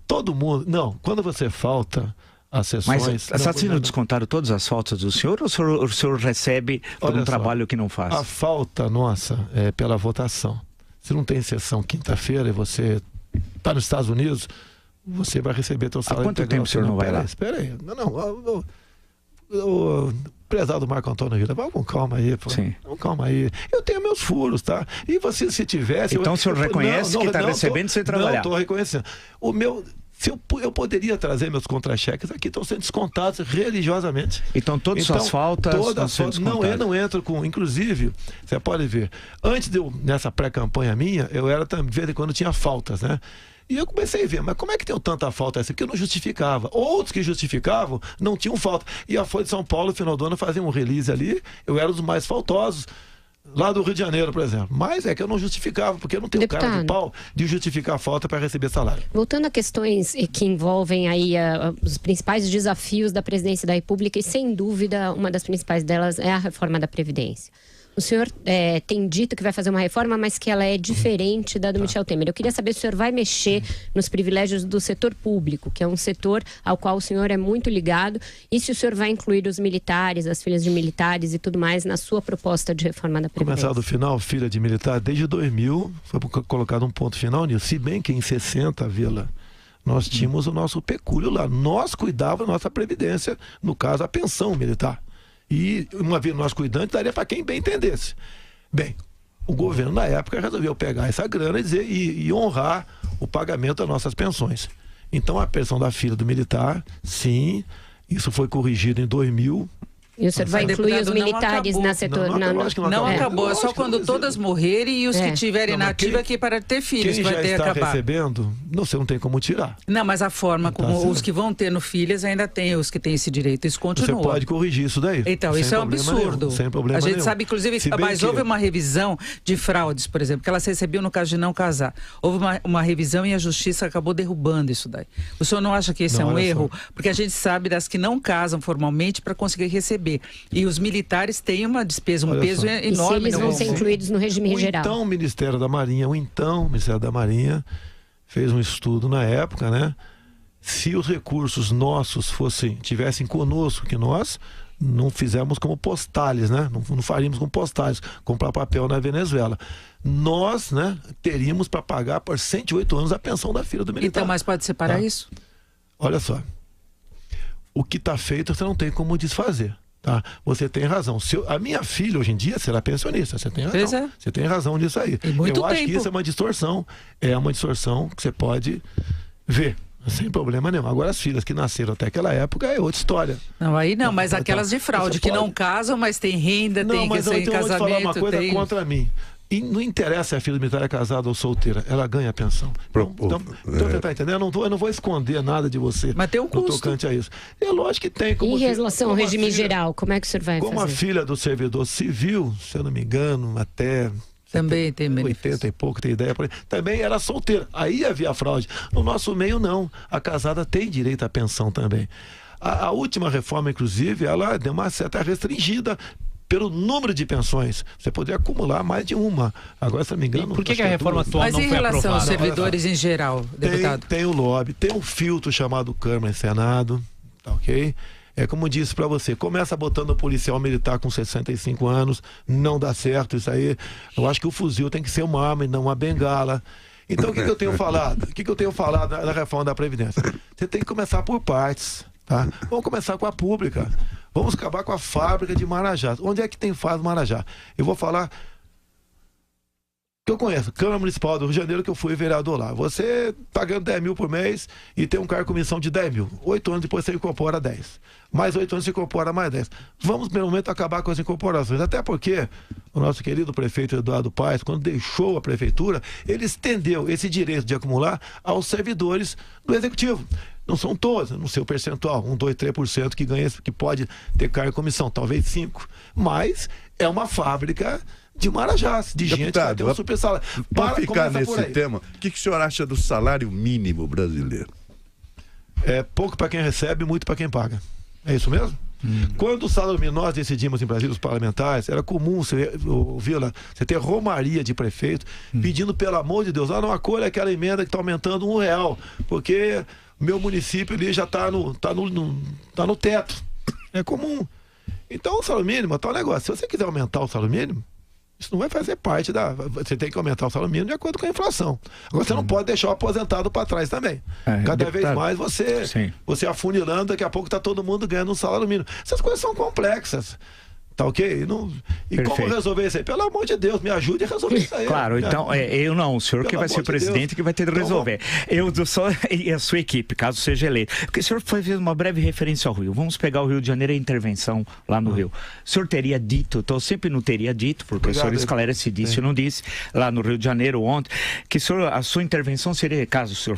Todo mundo. Não, quando você falta as sessões... Mas está sendo descontado todas as faltas do senhor ou o senhor recebe por um trabalho que não faz? A falta nossa é pela votação. Se não tem sessão quinta-feira e você está nos Estados Unidos, você vai receber seu salário. Há quanto tempo o senhor não vai lá? Espera aí. O prezado Marco Antônio Vila, vamos com calma aí, pô. Sim. Vamos calma aí. Eu tenho meus furos, tá? E você, se tivesse... Então o senhor reconhece que está recebendo sem trabalhar? Não, estou reconhecendo. Eu poderia trazer meus contra-cheques aqui, estão sendo descontados religiosamente. Então todas as faltas estão sendo descontadas? Eu não entro com... Inclusive, você pode ver, antes nessa pré-campanha minha, eu era também, de vez em quando tinha faltas, né? E eu comecei a ver, mas como é que tem tanta falta essa? Porque eu não justificava. Outros que justificavam não tinham falta. E a Folha de São Paulo, no final do ano, fazia um release ali, eu era um dos mais faltosos, lá do Rio de Janeiro, por exemplo. Mas é que eu não justificava, porque eu não tenho cara de pau de justificar a falta para receber salário. Voltando a questões que envolvem aí os principais desafios da presidência da República, e sem dúvida uma das principais delas é a reforma da Previdência. O senhor tem dito que vai fazer uma reforma, mas que ela é diferente da do Michel Temer. Eu queria saber se o senhor vai mexer nos privilégios do setor público, que é um setor ao qual o senhor é muito ligado, e se o senhor vai incluir os militares, as filhas de militares e tudo mais na sua proposta de reforma da Previdência. Começar do final, filha de militar, desde 2000 foi colocado um ponto final nisso. Se bem que em 60, Vila, nós tínhamos o nosso pecúlio lá. Nós cuidávamos da nossa previdência, no caso a pensão militar. E uma vez nós cuidando, daria para quem bem entendesse. Bem, o governo na época resolveu pegar essa grana e honrar o pagamento das nossas pensões. Então a pensão da filha do militar, sim, isso foi corrigido em 2000. E o senhor vai incluir os militares na setor? Não acabou, é só quando todas morrerem e os que tiverem na ativa aqui para ter filhos vai ter acabado. Quem já está recebendo, você não tem como tirar. Não, mas a forma como os que vão tendo filhas ainda tem os que têm esse direito, isso continua. Você pode corrigir isso daí. Então, isso é um absurdo. Sem problema nenhum. A gente sabe, inclusive, mas houve uma revisão de fraudes, por exemplo, que elas recebiam no caso de não casar. Houve uma revisão e a justiça acabou derrubando isso daí. O senhor não acha que esse é um erro? Porque a gente sabe das que não casam formalmente para conseguir receber. E os militares têm uma despesa, um peso enorme. E se eles vão ser incluídos no regime geral? Então o Ministério da Marinha fez um estudo na época, né? Se os recursos nossos tivessem conosco, que nós não fizemos como postales, né? Não faríamos como postales, comprar papel na Venezuela. Nós, né, teríamos para pagar por 108 anos a pensão da filha do militar. Então, mas pode separar isso? Olha só. O que está feito você não tem como desfazer. Tá? Você tem razão. A minha filha hoje em dia será pensionista. Você tem razão. Você tem razão nisso aí. Eu acho que isso é uma distorção. É uma distorção que você pode ver. Sem problema nenhum. Agora as filhas que nasceram até aquela época é outra história. Não, aí não, mas aquelas de fraude que não casam, mas tem renda, tem que ser em casamento. Não, mas eu vou te falar uma coisa contra mim. E não interessa se a filha do militar é casada ou solteira, ela ganha a pensão. Então você tá entendendo? Eu não vou esconder nada de você. Mas tem um custo. No tocante a isso. É lógico que tem. Em relação ao regime geral, como é que o senhor vai fazer? Como a filha do servidor civil, se eu não me engano, até... Também tem 80 e pouco, tem ideia. Também era solteira. Aí havia fraude. No nosso meio, não. A casada tem direito à pensão também. A última reforma, inclusive, ela deu uma certa restringida pelo número de pensões. Você poderia acumular mais de uma. Agora, se não me engano... E por que a reforma atual não foi aprovada? Mas em relação aos servidores em geral, deputado? Tem o lobby, tem um filtro chamado Câmara e Senado, tá ok? É como disse para você, começa botando o policial militar com 65 anos, não dá certo isso aí. Eu acho que o fuzil tem que ser uma arma e não uma bengala. Então, o que eu tenho falado? O que eu tenho falado na reforma da Previdência? Você tem que começar por partes, tá? Vamos começar com a pública. Vamos acabar com a fábrica de Marajá. Onde é que tem fábrica de Marajá? Eu vou falar que eu conheço, Câmara Municipal do Rio de Janeiro, que eu fui vereador lá. Você tá ganhando 10 mil por mês e tem um cargo com comissão de 10 mil. 8 anos depois você incorpora 10. Mais 8 anos você incorpora mais 10. Vamos, pelo momento, acabar com as incorporações. Até porque o nosso querido prefeito Eduardo Paes, quando deixou a prefeitura, ele estendeu esse direito de acumular aos servidores do Executivo. Não são todos, não sei o percentual, 1, 2, 3% que ganha, que pode ter cargo em comissão, talvez 5%. Mas é uma fábrica de marajás, de gente que vai ter um super salário. Para ficar nesse tema, o que o senhor acha do salário mínimo brasileiro? É pouco para quem recebe, muito para quem paga. É isso mesmo? Quando o salário mínimo nós decidimos em Brasília, os parlamentares, era comum, Vila, você ter romaria de prefeito pedindo, pelo amor de Deus, não acolha aquela emenda que está aumentando R$1, porque meu município ali já está no teto. É comum. Então o salário mínimo é um negócio. Se você quiser aumentar o salário mínimo, isso não vai fazer parte da... Você tem que aumentar o salário mínimo de acordo com a inflação. Agora você não pode deixar o aposentado para trás também. Cada vez mais você afunilando, daqui a pouco está todo mundo ganhando um salário mínimo. Essas coisas são complexas. Tá ok? E como resolver isso aí? Pelo amor de Deus, me ajude a resolver isso aí. Claro, então, eu não, o senhor que vai ser presidente que vai ter de resolver. Eu só e a sua equipe, caso seja eleito. Porque o senhor fez uma breve referência ao Rio. Vamos pegar o Rio de Janeiro e a intervenção lá no Rio. O senhor teria dito, eu sempre não teria dito, porque o senhor esclarece disse, não disse, lá no Rio de Janeiro ontem, que a sua intervenção seria, caso o senhor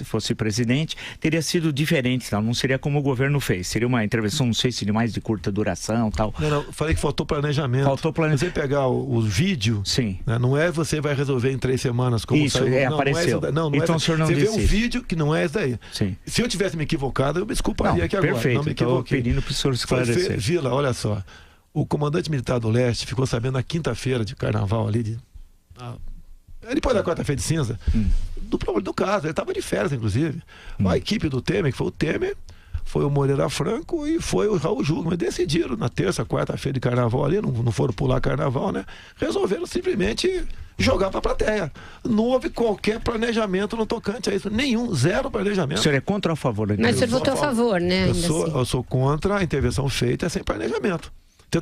fosse presidente, teria sido diferente, não seria como o governo fez. Seria uma intervenção, não sei se de mais de curta duração, tal. Não. Falei que faltou planejamento. Você pegar o vídeo, né, não é você vai resolver em 3 semanas como isso, saiu. Apareceu. Não então o senhor não você disse vê um vídeo que não é esse daí. Sim. Se eu tivesse me equivocado, eu me desculparia aqui agora. Perfeito, não me equivoquei. Estou pedindo para o senhor esclarecer. Vila, olha só. O comandante militar do Leste ficou sabendo na quinta-feira de carnaval ali, depois da quarta-feira de cinza, do caso. Ele estava de férias, inclusive. A equipe do Temer, que foi o Temer, foi o Moreira Franco e foi o Raul Jungmann. Mas decidiram na terça, quarta-feira de carnaval ali, não foram pular carnaval, né? Resolveram simplesmente jogar para a plateia. Não houve qualquer planejamento no tocante a isso. Nenhum, zero planejamento. O senhor é contra ou a favor? Mas o senhor votou a favor, né? Eu sou contra a intervenção feita sem planejamento.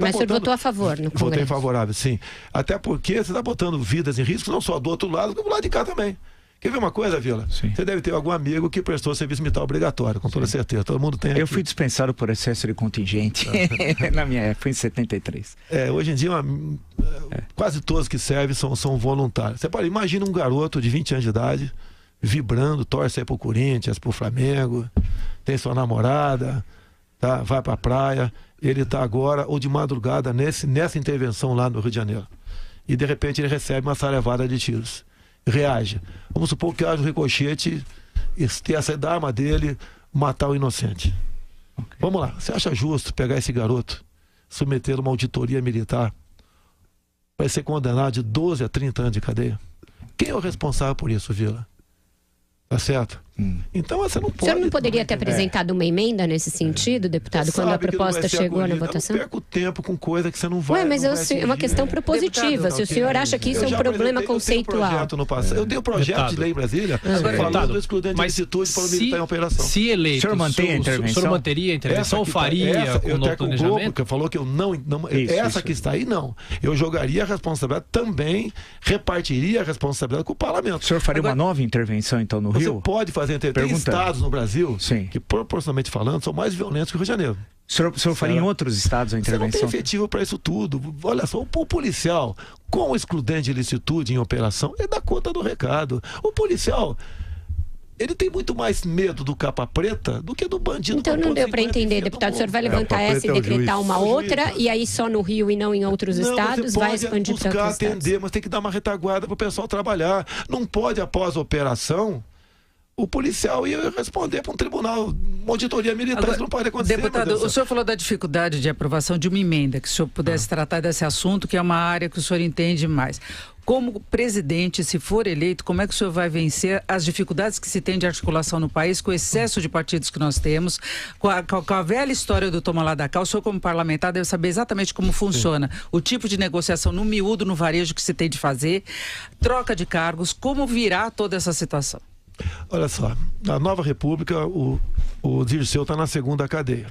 Mas o senhor votou a favor no Congresso? Votei favorável, sim. Até porque você está botando vidas em risco, não só do outro lado, como do lado de cá também. Quer ver uma coisa, Vila? Sim. Você deve ter algum amigo que prestou serviço militar obrigatório, com toda certeza. Todo mundo tem aqui. Eu fui dispensado por excesso de contingente. Na minha época, foi em 73. Hoje em dia, quase todos que servem são voluntários. Você pode imaginar um garoto de 20 anos de idade, vibrando, torce aí pro Corinthians, pro Flamengo, tem sua namorada, tá? Vai pra praia. Ele está agora, ou de madrugada, nessa intervenção lá no Rio de Janeiro. E, de repente, ele recebe uma sarevada de tiros. Reage. Vamos supor que haja um ricochete, ter essa da arma dele, matar o inocente. Okay. Vamos lá. Você acha justo pegar esse garoto, submeter uma auditoria militar, vai ser condenado de 12 a 30 anos de cadeia? Quem é o responsável por isso, Vila? Tá certo? Então você não pode... O senhor não poderia ter apresentado uma emenda nesse sentido, deputado, quando a proposta chegou na votação? Eu não perco tempo com coisa que você não vai... mas é uma questão propositiva. Deputado, se o senhor acha que isso é um problema conceitual. Eu dei um projeto de lei em Brasília falando do excludente de licitude para o militar em operação. Se eleito, o senhor mantém a intervenção? O senhor manteria a intervenção ou faria com o novo planejamento? Que falou que eu não... Essa que está aí, não. Eu jogaria a responsabilidade também, repartiria a responsabilidade com o parlamento. O senhor faria uma nova intervenção, então, no Rio? Você pode fazer. Tem estados no Brasil que, proporcionalmente falando, são mais violentos que o Rio de Janeiro. O senhor faria em outros estados a intervenção? Você não tem efetivo para isso tudo. Olha só, o policial, com o excludente de licitude em operação, ele dá conta do recado. O policial, ele tem muito mais medo do capa preta do que do bandido. Então não deu para entender, deputado. O senhor vai levantar essa e decretar uma outra, e aí só no Rio e não em outros estados? Vai expandir para outros estados? Atender, mas tem que dar uma retaguarda para o pessoal trabalhar. Não pode, após a operação, o policial ia responder para um tribunal, uma auditoria militar. Agora, isso não pode acontecer. Deputado, o senhor falou da dificuldade de aprovação de uma emenda, que o senhor pudesse tratar desse assunto, que é uma área que o senhor entende mais. Como presidente, se for eleito, como é que o senhor vai vencer as dificuldades que se tem de articulação no país, com o excesso de partidos que nós temos, com a velha história do toma lá da cá? O senhor, como parlamentar, deve saber exatamente como funciona o tipo de negociação no miúdo, no varejo que se tem de fazer, troca de cargos, como virar toda essa situação? Olha só, na Nova República, o Dirceu está na segunda cadeia.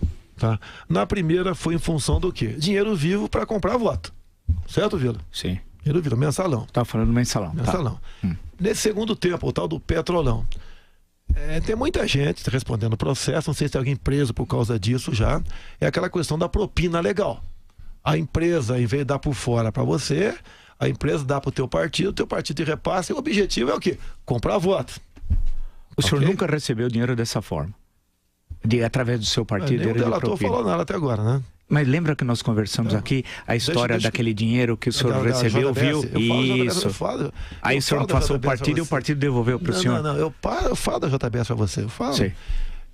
Na primeira foi em função do quê? Dinheiro vivo para comprar voto. Certo, Vila? Sim. Dinheiro Vila, mensalão. Tá falando mensalão. Mensalão. Tá. Nesse segundo tempo, o tal do Petrolão. Tem muita gente respondendo o processo, não sei se tem alguém preso por causa disso já. É aquela questão da propina legal. A empresa, em vez de dar por fora para você, a empresa dá para o teu partido te repassa, e o objetivo é o quê? Comprar voto. O senhor nunca recebeu dinheiro dessa forma? Através do seu partido? Nem o delator falou nada até agora, né? Mas lembra que nós conversamos aqui a história daquele dinheiro que o senhor recebeu, viu? Isso. Aí o senhor passou o partido e o partido devolveu para o senhor? Não, eu falo da JBS para você, eu falo. Sim.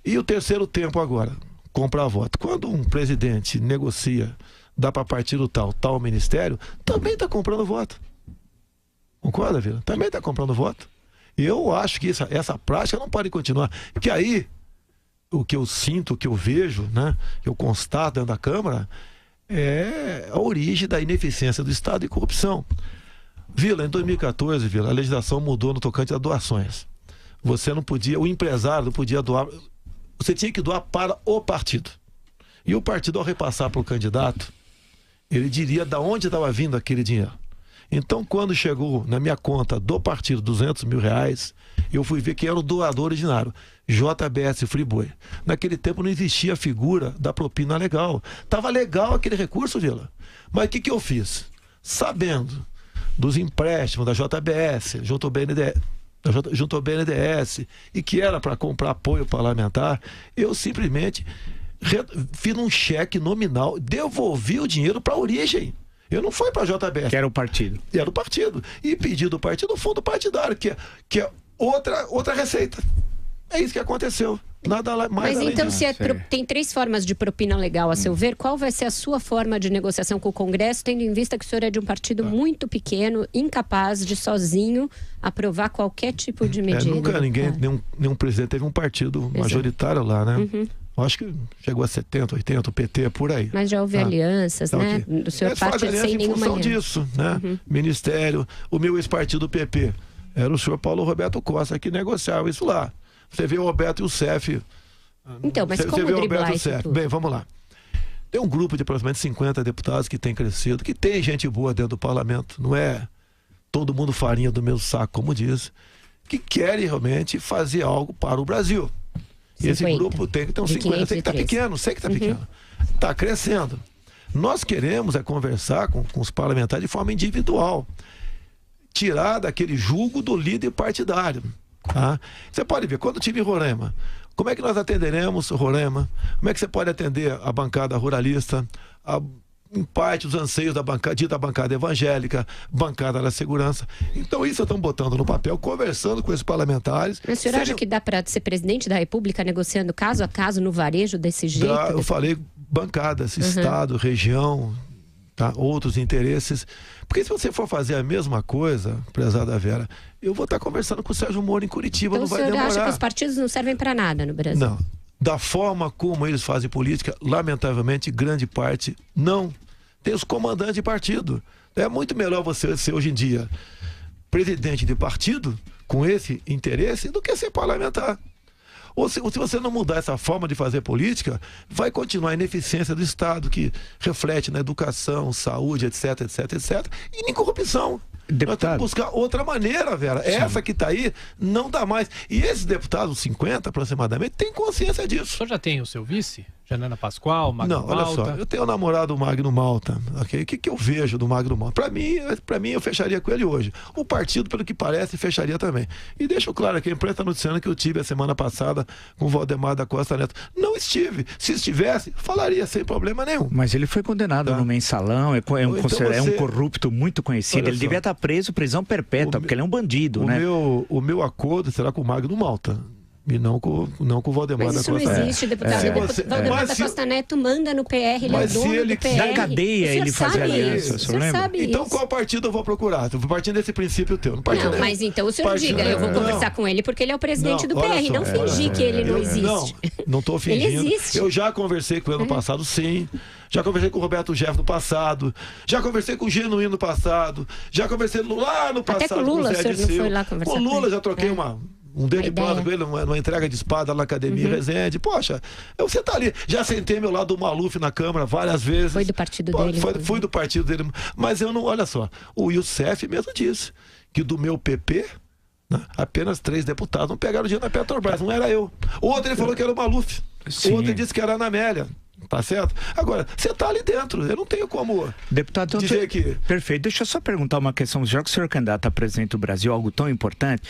E o terceiro tempo agora, comprar voto. Quando um presidente negocia, dá para partido tal ministério, também está comprando voto. Concorda, Vila? Também está comprando voto. E eu acho que essa prática não pode continuar. Porque aí, o que eu sinto, o que eu vejo, né, que eu constato dentro da Câmara, é a origem da ineficiência do Estado e corrupção. Vila, em 2014, Vila, a legislação mudou no tocante a doações. Você não podia, o empresário não podia doar, você tinha que doar para o partido. E o partido, ao repassar para o candidato, ele diria de onde estava vindo aquele dinheiro. Então, quando chegou na minha conta do partido R$200 mil, eu fui ver quem era o doador originário, JBS Friboi. Naquele tempo não existia a figura da propina legal. Estava legal aquele recurso, Vila. Mas o que eu fiz? Sabendo dos empréstimos da JBS, junto ao BNDES, e que era para comprar apoio parlamentar, eu simplesmente fiz um cheque nominal, devolvi o dinheiro para a origem. Eu não fui para a JBS. Que era o partido. Era o partido. E pedi do partido o fundo partidário, que é outra receita. É isso que aconteceu. Nada mais. Mas então, se tem 3 formas de propina legal, a seu ver, qual vai ser a sua forma de negociação com o Congresso, tendo em vista que o senhor é de um partido muito pequeno, incapaz de sozinho aprovar qualquer tipo de medida? Nunca nenhum presidente teve um partido majoritário lá, né? Acho que chegou a 70, 80, o PT, por aí. Mas já houve alianças, né? Do seu partido sem nenhuma aliança. Disso, né? Ministério, o meu ex-partido PP, era o senhor Paulo Roberto Costa que negociava isso lá. Você vê o Roberto Youssef. Então, mas como driblar isso tudo? Bem, vamos lá. Tem um grupo de aproximadamente 50 deputados que tem crescido, que tem gente boa dentro do parlamento, não é todo mundo farinha do mesmo saco, como diz, que querem realmente fazer algo para o Brasil. E esse grupo tem que ter uns 50, sei que está pequeno, pequeno. Está crescendo. Nós queremos conversar com os parlamentares de forma individual. Tirar daquele julgo do líder partidário. Tá? Você pode ver, quando eu estive em Roraima, como é que nós atenderemos Roraima? Como é que você pode atender a bancada ruralista, em parte os anseios da bancada evangélica, bancada da segurança. Então isso estamos botando no papel, conversando com esses parlamentares. Mas o senhor acha que dá para ser presidente da República negociando caso a caso no varejo desse jeito? Eu falei bancadas, estado, região, tá? Outros interesses. Porque se você for fazer a mesma coisa, prezada Vera, eu vou estar conversando com o Sérgio Moro em Curitiba, então, não vai demorar. Então o senhor acha que os partidos não servem para nada no Brasil? Não. Da forma como eles fazem política, lamentavelmente, grande parte não. Tem os comandantes de partido. É muito melhor você ser, hoje em dia, presidente de partido, com esse interesse, do que ser parlamentar. Ou se você não mudar essa forma de fazer política, vai continuar a ineficiência do Estado, que reflete na educação, saúde, etc, etc, etc, e nem corrupção. Deputado. Nós temos que buscar outra maneira, Vera. Sim. Essa que está aí não dá mais. E esses deputados, 50 aproximadamente, têm consciência disso. O senhor já tem o seu vice? Janana Pascoal, Magno Malta? Não, olha só, eu tenho o namorado do Magno Malta, ok? O que eu vejo do Magno Malta? Para mim, eu fecharia com ele hoje. O partido, pelo que parece, fecharia também. E deixo claro que a imprensa está noticiando que eu tive a semana passada com o Valdemar da Costa Neto. Não estive. Se estivesse, falaria sem problema nenhum. Mas ele foi condenado no mensalão, é um corrupto muito conhecido. Ele devia estar preso, prisão perpétua, porque ele é um bandido, né? O meu acordo será com o Magno Malta. E não com o Valdemar da Costa Neto. Mas isso não existe, deputado. Valdemar da Costa Neto manda no PR, ele é dono do PR. Da cadeia ele fazia aliança, o senhor lembra? Então qual partido eu vou procurar? Eu vou partir desse princípio teu. Não, mas então o senhor diga, eu vou conversar com ele porque ele é o presidente do PR. Não fingir que ele não existe. Não estou fingindo. Ele existe. Eu já conversei com ele no passado, sim. Já conversei com o Roberto Jeff no passado. Já conversei com o Genuíno no passado. Já conversei lá no passado. Até com o Lula, o senhor não foi lá conversar com o Lula já troquei um dedo de plano com ele, numa entrega de espada lá na Academia Resende. Poxa, você tá ali. Já sentei meu lado do Maluf na Câmara várias vezes. Foi do partido dele. Fui do partido dele. Mas eu não, olha só, o Youssef mesmo disse que do meu PP, né, apenas 3 deputados não pegaram dinheiro na Petrobras, não era eu. Outro ele falou que era o Maluf. Sim. Outro disse que era a Ana Amélia. Tá certo? Agora, você tá ali dentro, eu não tenho como deputado, dizer que... Perfeito. Deixa eu só perguntar uma questão. Já que o senhor candidato a presidente do Brasil, algo tão importante,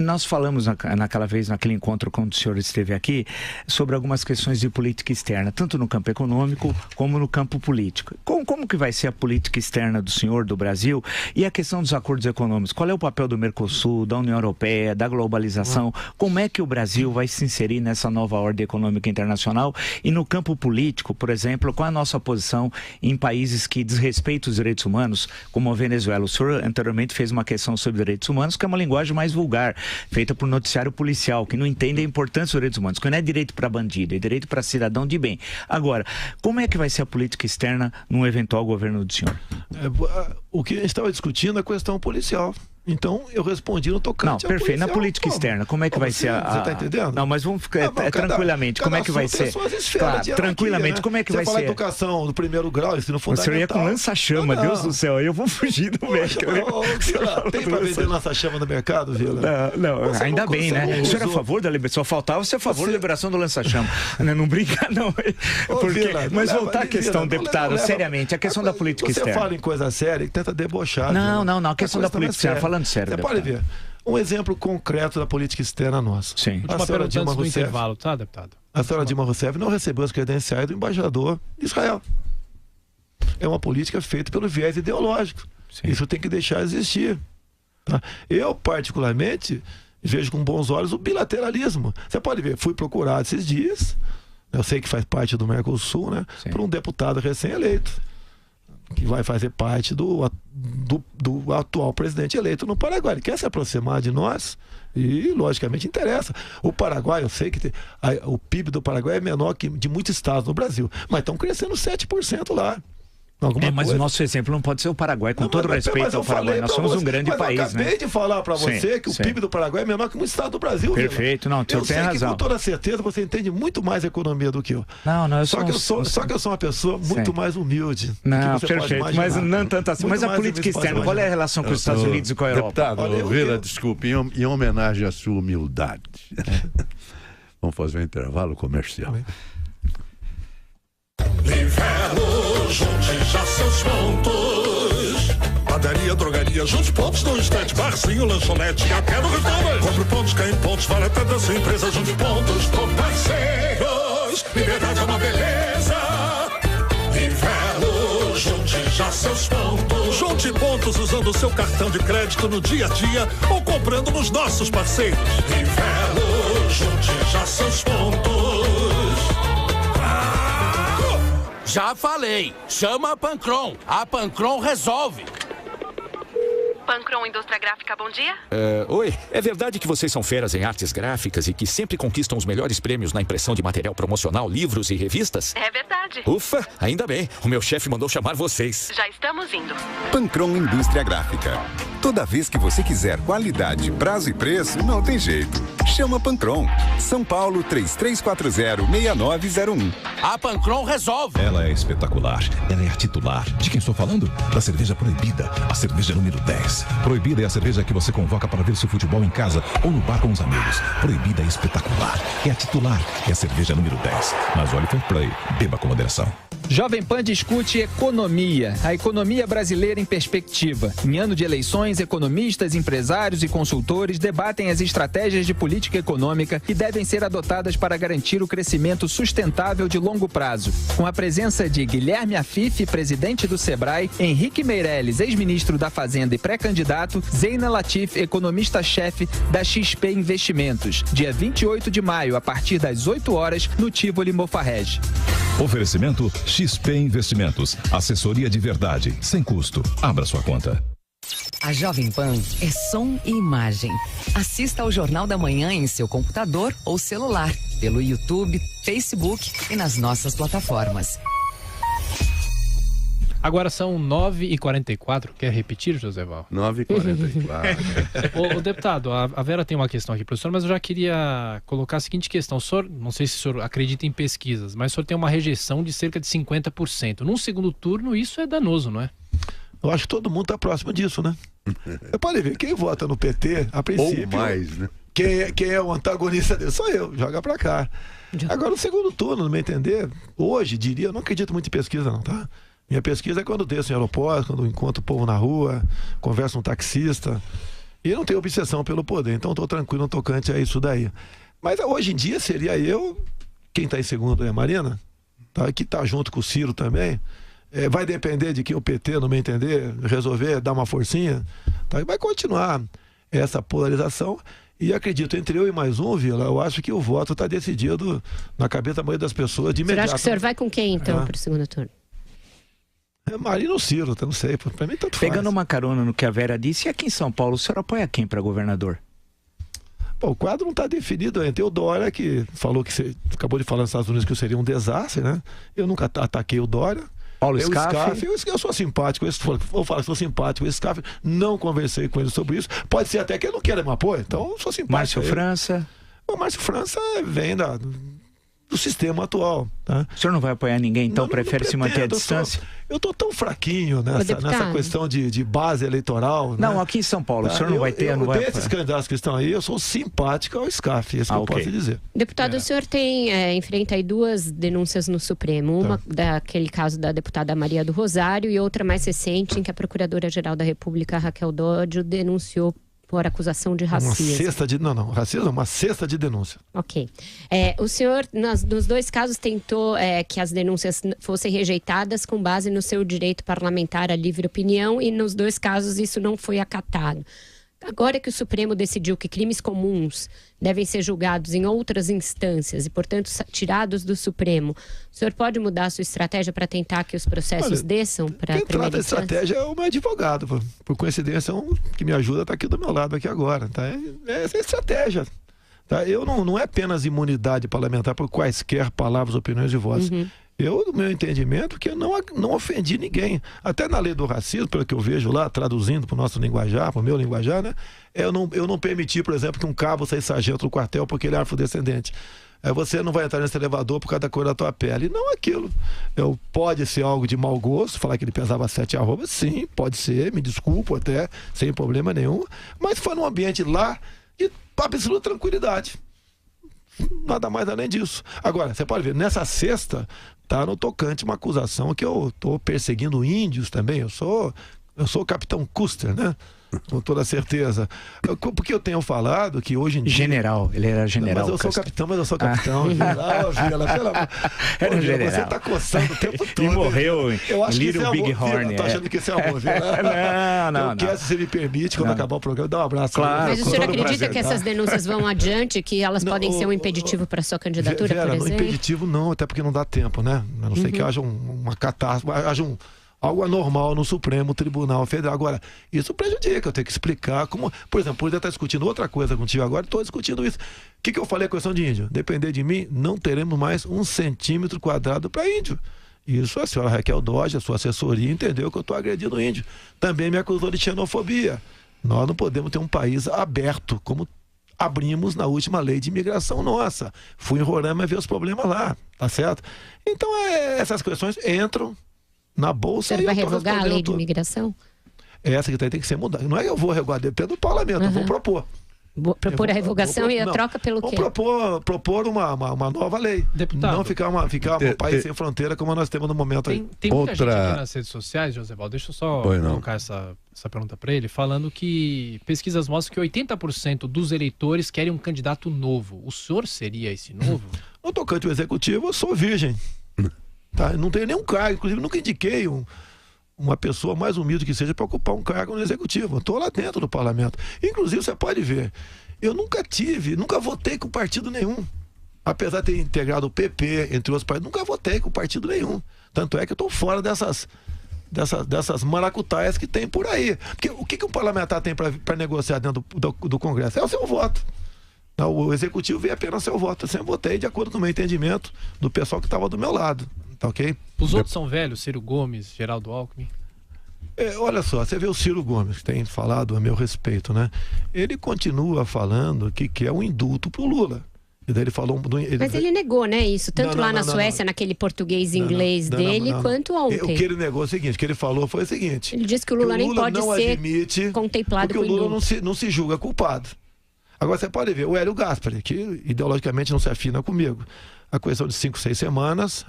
nós falamos naquela vez, naquele encontro quando o senhor esteve aqui, sobre algumas questões de política externa, tanto no campo econômico como no campo político. Como que vai ser a política externa do senhor, do Brasil, e a questão dos acordos econômicos? Qual é o papel do Mercosul, da União Europeia, da globalização? Como é que o Brasil vai se inserir nessa nova ordem econômica internacional? E no campo político, por exemplo, qual é a nossa posição em países que desrespeitam os direitos humanos, como a Venezuela? O senhor anteriormente fez uma questão sobre direitos humanos, que é uma linguagem mais vulgar, feita por noticiário policial, que não entende a importância dos direitos humanos, que não é direito para bandido, é direito para cidadão de bem. Agora, como é que vai ser a política externa num eventual governo do senhor? O que a gente estava discutindo é a questão policial. Então, eu respondi no tocante. Não, perfeito. Na política externa, como é que vai ser a... Você tá entendendo? Não, mas vamos ficar tranquilamente. Como é que vai ser? Claro, tranquilamente, como é que vai ser? Você fala educação do primeiro grau, ensino fundamental. O senhor ia com lança-chama, Deus do céu. Eu vou fugir do mercado. Tem para vender lança-chama no mercado, Vila? Não, ainda bem, né? O senhor é a favor da liberação? Só faltava você é a favor da liberação do lança-chama. Não brinca, não. Mas voltar à questão, deputado, seriamente, a questão da política externa. Você fala em coisa séria e tenta debochar. Não, a questão da política externa. Falando sério, você pode ver um exemplo concreto da política externa nossa. Sim. A senhora Dilma Rousseff, tá, deputado? A senhora Dilma Rousseff não recebeu as credenciais do embaixador de Israel. É uma política feita pelo viés ideológico. Sim. Isso tem que deixar de existir. Tá? Eu, particularmente, vejo com bons olhos o bilateralismo. Você pode ver, fui procurado esses dias, eu sei que faz parte do Mercosul, né? Por um deputado recém-eleito, que vai fazer parte do atual presidente eleito no Paraguai. Ele quer se aproximar de nós e, logicamente, interessa. O Paraguai, eu sei que o PIB do Paraguai é menor que de muitos estados no Brasil, mas estão crescendo 7% lá. Mas o nosso exemplo não pode ser o Paraguai, com todo respeito ao Paraguai. Nós somos um grande país, né? Eu acabei de falar para você que o PIB do Paraguai é menor que um estado do Brasil. Perfeito, não, você tem razão. Eu sei que com toda certeza você entende muito mais economia do que eu. Só que eu sou uma pessoa muito mais humilde. Não, perfeito, mas não tanto assim. Mas a política externa, qual é a relação com os Estados Unidos e com a Europa? Deputado, Vila, desculpe, em homenagem à sua humildade. Vamos fazer um intervalo comercial. Inverno, junte já seus pontos. Padaria, drogaria, junte pontos no instante. Barzinho, lanchonete, até no restaurante. Compre pontos, ganhe pontos, vale até da sua empresa. Junte pontos com parceiros. Liberdade é uma beleza. Inverno, junte já seus pontos. Junte pontos usando o seu cartão de crédito no dia a dia ou comprando nos nossos parceiros. Inverno, junte já seus pontos. Já falei, chama a Pancron. A Pancron resolve. Pancron Indústria Gráfica, bom dia. Oi, é verdade que vocês são feras em artes gráficas e que sempre conquistam os melhores prêmios na impressão de material promocional, livros e revistas? É verdade. Ufa, ainda bem. O meu chefe mandou chamar vocês. Já estamos indo. Pancron Indústria Gráfica. Toda vez que você quiser qualidade, prazo e preço, não tem jeito. Chama Pancron. São Paulo 3340-6901. A Pancron resolve. Ela é espetacular. Ela é a titular. De quem estou falando? Da cerveja proibida. A cerveja número 10. Proibida é a cerveja que você convoca para ver seu futebol em casa ou no bar com os amigos. Proibida é espetacular. É a titular. É a cerveja número 10. Mas olhe fair play. Beba com moderação. Jovem Pan discute economia, a economia brasileira em perspectiva. Em ano de eleições, economistas, empresários e consultores debatem as estratégias de política econômica que devem ser adotadas para garantir o crescimento sustentável de longo prazo. Com a presença de Guilherme Afif, presidente do Sebrae, Henrique Meirelles, ex-ministro da Fazenda e pré-candidato, Zeina Latif, economista-chefe da XP Investimentos. Dia 28 de maio, a partir das 8 horas, no Tivoli Mofarrege. Oferecimento XP Investimentos. Assessoria de verdade, sem custo. Abra sua conta. A Jovem Pan é som e imagem. Assista ao Jornal da Manhã em seu computador ou celular, pelo YouTube, Facebook e nas nossas plataformas. Agora são 9h44. Quer repetir, Joseval? 9h44. Ô, deputado, a Vera tem uma questão aqui, professor, mas eu já queria colocar a seguinte questão. O senhor, não sei se o senhor acredita em pesquisas, mas o senhor tem uma rejeição de cerca de 50%. Num segundo turno, isso é danoso, não é? Eu acho que todo mundo está próximo disso, né? Você pode ver, quem vota no PT, a princípio... Ou mais, né? Quem é o antagonista dele? Sou eu, joga pra cá. Agora, no segundo turno, no meu entender, hoje, diria, eu não acredito muito em pesquisa não, tá? Minha pesquisa é quando desço em aeroporto, quando encontro o povo na rua, converso com um taxista. E eu não tenho obsessão pelo poder, então estou tranquilo no tocante a isso daí. Mas hoje em dia seria eu, quem está em segundo é a Marina, tá? Que está junto com o Ciro também. Vai depender de que o PT, no meu entender, resolver dar uma forcinha, tá? E vai continuar essa polarização. E acredito, entre eu e mais um, Vila, eu acho que o voto está decidido na cabeça da maioria das pessoas de imediato. Você acha que o senhor vai com quem, então, para o segundo turno? Marina ou Ciro, não sei, para mim tanto faz. Pegando uma carona no que a Vera disse, e aqui em São Paulo, o senhor apoia quem para governador? Bom, o quadro não está definido ainda. Tem o Dória, que falou que acabou de falar nos Estados Unidos que seria um desastre, né? Eu nunca ataquei o Dória. Paulo Scaff. Eu sou simpático, vou falar que sou simpático. O Scaff, não conversei com ele sobre isso. Pode ser até que ele não queira me apoio, então eu sou simpático. Márcio França. O Márcio França vem do sistema atual. Tá? O senhor não vai apoiar ninguém, então prefere se manter à distância? Eu estou tão fraquinho nessa questão de base eleitoral. Não, né? Aqui em São Paulo, o senhor não vai ter, não vai apoiar. Desses candidatos que estão aí, eu sou simpático ao Scaff, isso que eu posso dizer. Deputado, o senhor enfrenta aí 2 denúncias no Supremo. Uma daquele caso da deputada Maria do Rosário e outra mais recente em que a Procuradora-Geral da República, Raquel Dodge, denunciou por acusação de racismo. Racismo é uma cesta de denúncia. Ok. O senhor, nos 2 casos, tentou que as denúncias fossem rejeitadas com base no seu direito parlamentar à livre opinião e nos 2 casos isso não foi acatado. Agora que o Supremo decidiu que crimes comuns devem ser julgados em outras instâncias e, portanto, tirados do Supremo, o senhor pode mudar a sua estratégia para tentar que os processos desçam para a primeira instância? Quem trata a estratégia é o meu advogado, por coincidência, que me ajuda, está aqui do meu lado aqui agora. Tá? Essa é a estratégia. Tá? Eu não é apenas imunidade parlamentar por quaisquer palavras, opiniões e vozes. Eu, no meu entendimento, que eu não ofendi ninguém. Até na lei do racismo, pelo que eu vejo lá, traduzindo para o nosso linguajar, para o meu linguajar, né? Eu não permiti, por exemplo, que um cabo saia sargento do quartel porque ele é afrodescendente. Você não vai entrar nesse elevador por causa da cor da tua pele. Não aquilo. Pode ser algo de mau gosto, falar que ele pesava 7 arrobas, sim, pode ser, me desculpo até, sem problema nenhum. Mas foi num ambiente lá de absoluta tranquilidade. Nada mais além disso. Agora, você pode ver, nessa sexta, tá no tocante uma acusação que eu estou perseguindo índios também. Eu sou o capitão Custer, né? Com toda certeza. Porque eu tenho falado que hoje em dia... General, ele era general. Mas eu sou capitão, General, era um general. Você tá coçando o tempo todo. E morreu em Little Big Horn. Tô achando que isso é amor, não. Eu quero, se você me permite, quando acabar o programa, dar um abraço. Claro. Mas o senhor acredita que essas denúncias vão adiante, que elas podem ser um impeditivo para sua candidatura, Vera, por exemplo? Não, impeditivo não, até porque não dá tempo, né? A não ser que haja uma catástrofe, haja algo anormal no Supremo Tribunal Federal. Agora, isso prejudica, eu tenho que explicar como... Por exemplo, poderia estar discutindo outra coisa contigo agora, estou discutindo isso. O que eu falei com a questão de índio? Depender de mim, não teremos mais 1 centímetro quadrado para índio. Isso a senhora Raquel Dodge, a sua assessoria, entendeu que eu estou agredindo o índio. Também me acusou de xenofobia. Nós não podemos ter um país aberto, como abrimos na última lei de imigração nossa. Fui em Roraima ver os problemas lá, tá certo? Então, essas questões entram na bolsa. Você vai revogar a lei de imigração? Essa que tem que ser mudada. Não é que eu vou revogar, depende do parlamento, eu vou propor. Propor a revogação e a troca pelo quê? Propor uma nova lei. Deputado, não ficar um país sem fronteira como nós temos no momento aí. Tem muita gente aqui nas redes sociais, Josevaldo, deixa eu só colocar essa pergunta para ele, falando que pesquisas mostram que 80% dos eleitores querem um candidato novo. O senhor seria esse novo? No tocante ao executivo, eu sou virgem. Tá? Não tenho nenhum cargo, inclusive nunca indiquei uma pessoa mais humilde que seja para ocupar um cargo no executivo. Eu estou lá dentro do parlamento. Inclusive, você pode ver, eu nunca votei com partido nenhum. Apesar de ter integrado o PP, entre outros partidos, nunca votei com partido nenhum. Tanto é que eu estou fora dessas maracutaias que tem por aí. Porque o que um parlamentar tem para negociar dentro do Congresso? É o seu voto. O executivo vê apenas seu voto. Eu sempre votei de acordo com o meu entendimento do pessoal que estava do meu lado. tá ok? Os outros são velhos, Ciro Gomes, Geraldo Alckmin. Olha só, você vê o Ciro Gomes, que tem falado a meu respeito, né? Ele continua falando que quer um indulto pro Lula. E daí ele falou... Mas ele negou, né, isso? Tanto lá na Suécia, naquele português e inglês dele, quanto ontem. O que ele negou é o seguinte, o que ele falou foi o seguinte... Ele disse que o Lula nem pode ser contemplado porque o Lula não se julga culpado. Agora você pode ver, o Hélio Gaspari, que ideologicamente não se afina comigo. A questão de 5, 6 semanas,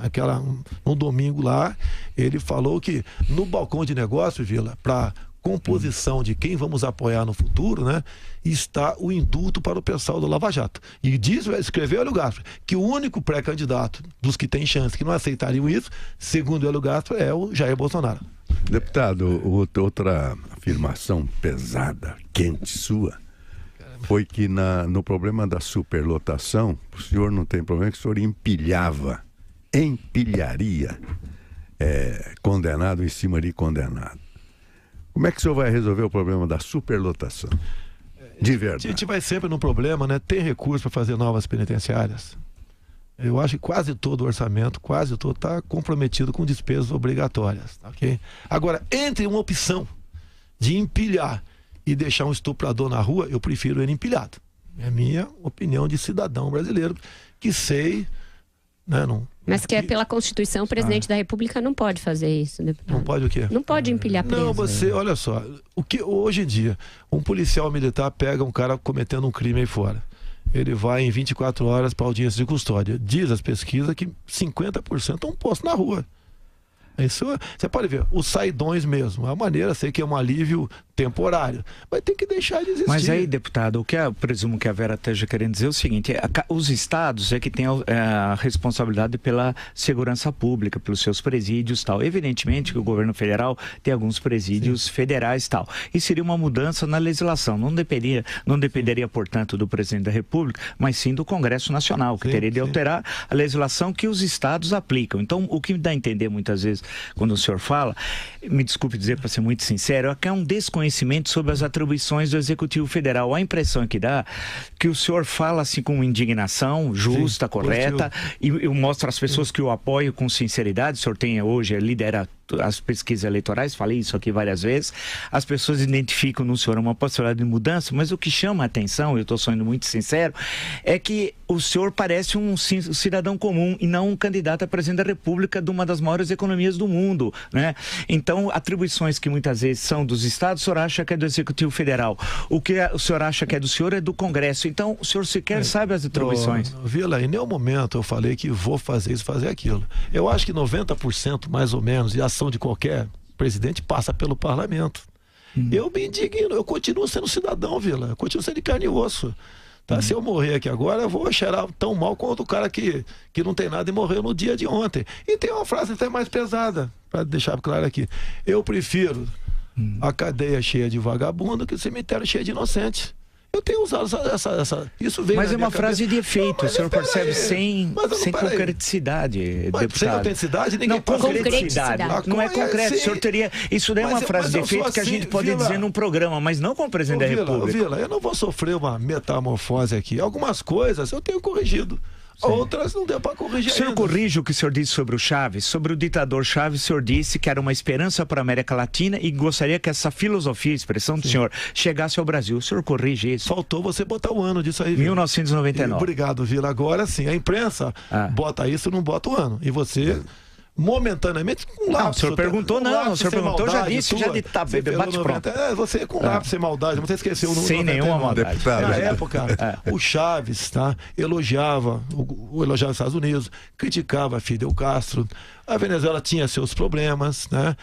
um domingo lá, ele falou que no balcão de negócio, Vila, para composição de quem vamos apoiar no futuro, né, está o indulto para o pessoal do Lava Jato. E escreveu o Hélio Gaspari que o único pré-candidato dos que tem chance que não aceitariam isso, segundo o Hélio Gaspari, é o Jair Bolsonaro. Deputado, outra afirmação pesada, quente sua, foi que no problema da superlotação, o senhor não tem problema, que o senhor empilharia condenado em cima de condenado. Como é que o senhor vai resolver o problema da superlotação? De verdade. A gente vai sempre no problema, né? Tem recurso para fazer novas penitenciárias. Eu acho que quase todo o orçamento, está comprometido com despesas obrigatórias, ok? Agora, entre uma opção de empilhar e deixar um estuprador na rua, eu prefiro ele empilhado. É a minha opinião de cidadão brasileiro, que sei, né, mas que é pela Constituição, o presidente da República não pode fazer isso, deputado. Não pode o quê? Não pode empilhar preso. Não, olha só, hoje em dia, um policial militar pega um cara cometendo um crime aí fora. Ele vai em 24 horas para audiência de custódia. Diz as pesquisas que 50% estão postos na rua. Isso, você pode ver, os saidões mesmo, a maneira, sei que é um alívio temporário, mas tem que deixar de existir. Mas aí, deputado, o que eu presumo que a Vera esteja querendo dizer é o seguinte, os estados é que têm a responsabilidade pela segurança pública, pelos seus presídios e tal. Evidentemente que o governo federal tem alguns presídios federais e tal. E seria uma mudança na legislação, não dependeria, portanto, do presidente da República, mas sim do Congresso Nacional, que teria de alterar a legislação que os estados aplicam. Então, o que me dá a entender muitas vezes quando o senhor fala, me desculpe dizer para ser muito sincero, é que é um desconhecimento sobre as atribuições do Executivo Federal. A impressão que dá que o senhor fala assim com indignação justa, correta, e eu mostro às pessoas que o apoio com sinceridade. O senhor tem hoje, lidera as pesquisas eleitorais, falei isso aqui várias vezes, as pessoas identificam no senhor uma possibilidade de mudança, mas o que chama a atenção, eu estou sendo muito sincero, é que o senhor parece um cidadão comum e não um candidato a presidente da República de uma das maiores economias do mundo, né? Então, atribuições que muitas vezes são dos estados, o senhor acha que é do Executivo Federal. O que o senhor acha que é do senhor é do Congresso. Então, o senhor sequer sabe as atribuições. Vila, em nenhum momento eu falei que vou fazer isso, fazer aquilo. Eu acho que 90% mais ou menos de ação de qualquer presidente passa pelo parlamento. Eu me indigno, eu continuo sendo cidadão, Vila. Eu continuo sendo de carne e osso. Tá? Se eu morrer aqui agora, eu vou cheirar tão mal quanto o cara que não tem nada e morreu no dia de ontem. E tem uma frase até mais pesada, para deixar claro aqui. Eu prefiro a cadeia cheia de vagabundo que o cemitério cheio de inocentes. Eu tenho usado isso veio. Mas é uma frase de efeito, o senhor percebe sem concreticidade, deputado. Sem autenticidade, ninguém não, concreticidade. Não é concreto. O senhor teria. Isso daí é uma frase de efeito que a gente pode dizer num programa, mas não como presidente da República. Vila, eu não vou sofrer uma metamorfose aqui. Algumas coisas eu tenho corrigido. Outras não deu para corrigir. O senhor corrige o que o senhor disse sobre o Chaves? Sobre o ditador Chaves, o senhor disse que era uma esperança para a América Latina e gostaria que essa filosofia, expressão do senhor, chegasse ao Brasil. O senhor corrige isso? Faltou você botar o ano disso aí, Vila. 1999. Obrigado, Vila. Agora sim, a imprensa bota isso, não bota o ano. E você... momentaneamente com lápis. O senhor perguntou, não. O senhor perguntou, já disse, já bate pronto. Você com lápis sem maldade, você esqueceu o número. Sem nenhuma maldade. Na época, o Chaves, tá, elogiava os Estados Unidos, criticava Fidel Castro, a Venezuela tinha seus problemas, né?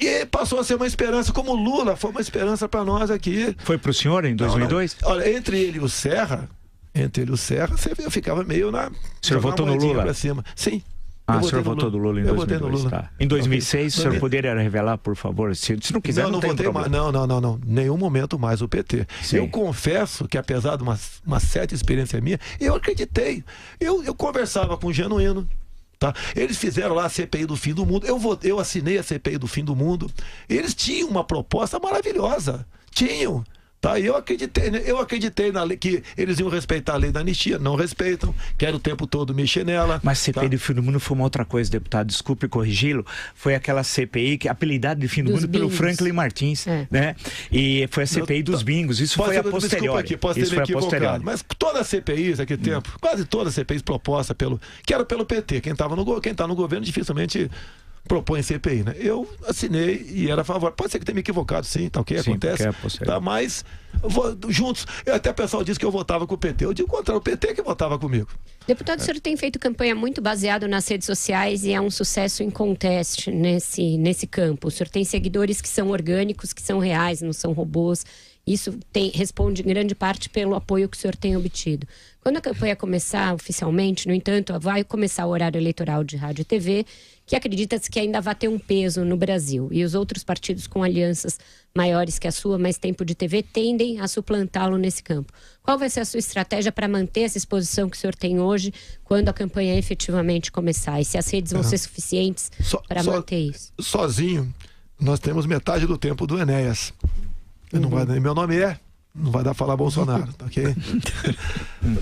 E passou a ser uma esperança, como o Lula foi uma esperança para nós aqui. Foi para o senhor em 2002? Não. Olha, entre ele e o Serra, eu ficava meio na... O senhor votou no Lula? Pra cima. Sim. O senhor votou no Lula em 2002, tá. Em 2006, o senhor poderia revelar, por favor? Se não quiser, não tem problema. Não. Nenhum momento mais o PT. Sim. Eu confesso que, apesar de uma certa experiência minha, eu acreditei. Eu conversava com o Genuíno. Tá? Eles fizeram lá a CPI do fim do mundo. Eu assinei a CPI do fim do mundo. Eles tinham uma proposta maravilhosa. Tinham. Tá? E eu acreditei na lei, que eles iam respeitar a lei da anistia, não respeitam, querem o tempo todo mexer nela. Mas CPI do fim do mundo foi uma outra coisa, deputado, desculpe corrigi-lo, foi aquela CPI que apelidada de fim do mundo pelo Franklin Martins, né? E foi a CPI dos bingos, isso foi a posteriori. Aqui, posso ter me equivocado, mas todas as CPIs naquele tempo, quase todas as CPIs propostas que era pelo PT, quem tá no governo dificilmente propõe CPI, né? Eu assinei e era a favor. Pode ser que tenha me equivocado, sim, tá ok? Acontece. Tá, mas juntos, até o pessoal disse que eu votava com o PT. Eu digo contra o PT que votava comigo. Deputado, o senhor tem feito campanha muito baseado nas redes sociais e é um sucesso inconteste nesse campo. O senhor tem seguidores que são orgânicos, que são reais, não são robôs. Isso responde em grande parte pelo apoio que o senhor tem obtido. Quando a campanha começar oficialmente, no entanto, vai começar o horário eleitoral de rádio e TV, que acredita-se que ainda vai ter um peso no Brasil. E os outros partidos com alianças maiores que a sua, mais tempo de TV, tendem a suplantá-lo nesse campo. Qual vai ser a sua estratégia para manter essa exposição que o senhor tem hoje, quando a campanha efetivamente começar? E se as redes vão ser suficientes para manter isso? Sozinho, nós temos metade do tempo do Enéas. Meu nome não vai dar falar Bolsonaro, tá ok?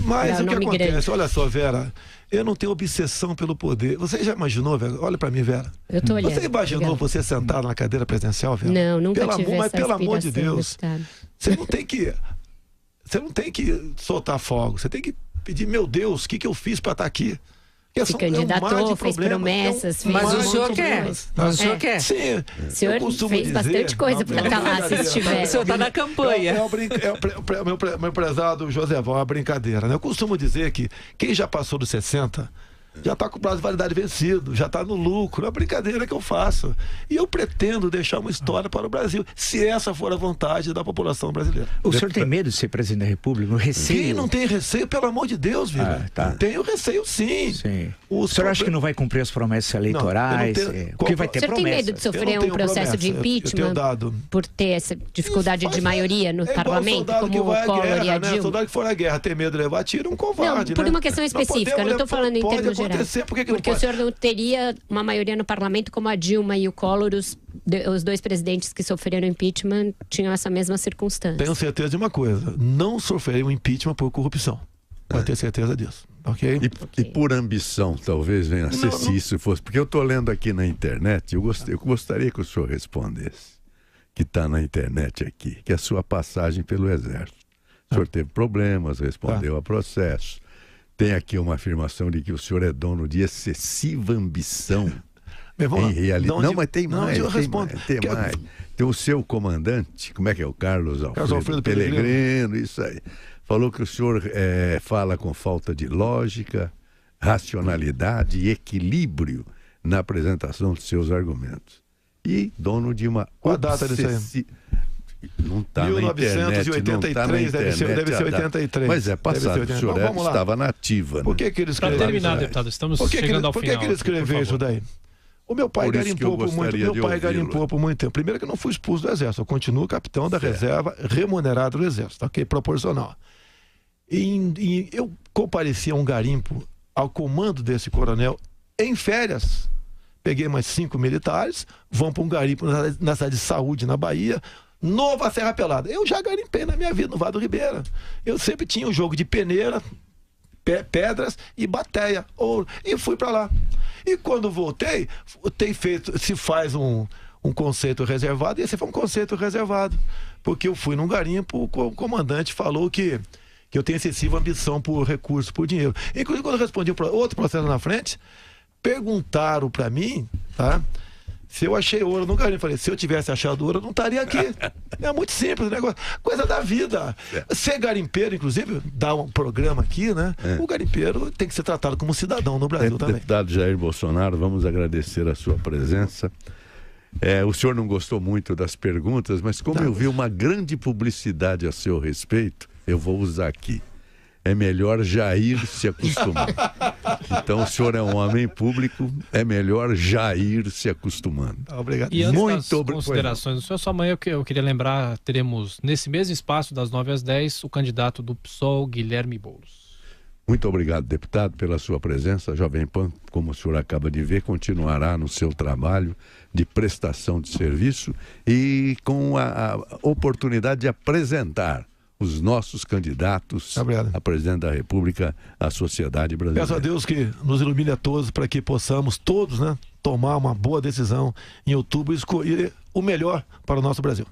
Mas o que acontece? Grande. Olha só, Vera, eu não tenho obsessão pelo poder. Você já imaginou, Vera? Olha pra mim, Vera. Eu tô olhando. Você imaginou você sentar na cadeira presidencial, Vera? Não, nunca tive essa Mas pelo amor de Deus, deputado. você não tem que soltar fogo. Você tem que pedir, meu Deus, o que eu fiz pra estar aqui? Se candidatou, fez promessas, fez mas o senhor quer. Mas o senhor quer. Sim. O senhor fez bastante coisa para estar lá, se estiver. O senhor está na campanha. Meu prezado Joséval, é uma brincadeira, né? Eu costumo dizer que quem já passou dos 60 já está com o prazo de validade vencido, já está no lucro. É uma brincadeira que eu faço. E eu pretendo deixar uma história para o Brasil, se essa for a vontade da população brasileira. O senhor tem medo de ser presidente da República? O receio? Quem não tem receio, pelo amor de Deus, Vila? Tenho receio, sim. O senhor acha que não vai cumprir as promessas eleitorais? Porque vai ter promessas. O senhor tem medo de sofrer um processo de impeachment por ter essa dificuldade de maioria no parlamento, como o Collor e a Dilma? Soldado que for à guerra, ter medo de levar tiro, um covarde. Não, por uma questão específica, não estou falando em termos gerais. Porque o senhor não teria uma maioria no parlamento como a Dilma e o Collor, os dois presidentes que sofreram impeachment tinham essa mesma circunstância. Tenho certeza de uma coisa, não sofreriam impeachment por corrupção. Pode ter certeza disso. Okay? E por ambição, talvez venha a ser, se isso fosse. Porque eu estou lendo aqui na internet, eu gostaria que o senhor respondesse, que está na internet aqui, que é a sua passagem pelo Exército. O senhor teve problemas, respondeu a processo. Tem aqui uma afirmação de que o senhor é dono de excessiva ambição em realidade. Não, mas tem mais. Tem mais. Tem o seu comandante, como é que é? O Carlos Alfredo Pellegrino, isso aí. Falou que o senhor fala com falta de lógica, racionalidade e equilíbrio na apresentação dos seus argumentos. E dono de uma Qual a data disso aí? Não está na internet, 1983, deve ser 83. Mas é passado, o senhor estava na ativa. Por que ele escreveu? Para terminar, deputado, estamos chegando ao final. Por que ele escreveu isso daí? O meu pai garimpou por muito tempo. Primeiro que eu não fui expulso do Exército, eu continuo capitão da reserva remunerado do Exército, ok? Proporcional. E eu compareci a um garimpo ao comando desse coronel em férias. Peguei mais 5 militares, vão para um garimpo na cidade de Saúde, na Bahia, Nova Serra Pelada. Eu já garimpei na minha vida no Vale do Ribeira. Eu sempre tinha um jogo de peneira, pedras e bateia, ouro, e fui para lá. E quando voltei, se faz um conceito reservado, e esse foi um conceito reservado, porque eu fui num garimpo, o comandante falou que eu tenho excessiva ambição por recurso, por dinheiro. Inclusive, quando eu respondi outro processo na frente, perguntaram para mim, tá? Se eu achei ouro no garimpo. Eu falei, se eu tivesse achado ouro, eu não estaria aqui. É muito simples o negócio. Coisa da vida. Ser garimpeiro, inclusive, dá um programa aqui, né? O garimpeiro tem que ser tratado como cidadão no Brasil também. Deputado Jair Bolsonaro, vamos agradecer a sua presença. O senhor não gostou muito das perguntas, mas como eu vi uma grande publicidade a seu respeito, eu vou usar aqui. É melhor Jair se acostumar. Então, o senhor é um homem público, é melhor Jair se acostumando. Obrigado. E antes das considerações do senhor, só amanhã eu queria lembrar, teremos nesse mesmo espaço, das 9 às 10, o candidato do PSOL, Guilherme Boulos. Muito obrigado, deputado, pela sua presença. A Jovem Pan, como o senhor acaba de ver, continuará no seu trabalho de prestação de serviço e com a oportunidade de apresentar os nossos candidatos a presidente da República à sociedade brasileira. Peço a Deus que nos ilumine a todos para que possamos todos, né, tomar uma boa decisão em outubro e escolher o melhor para o nosso Brasil.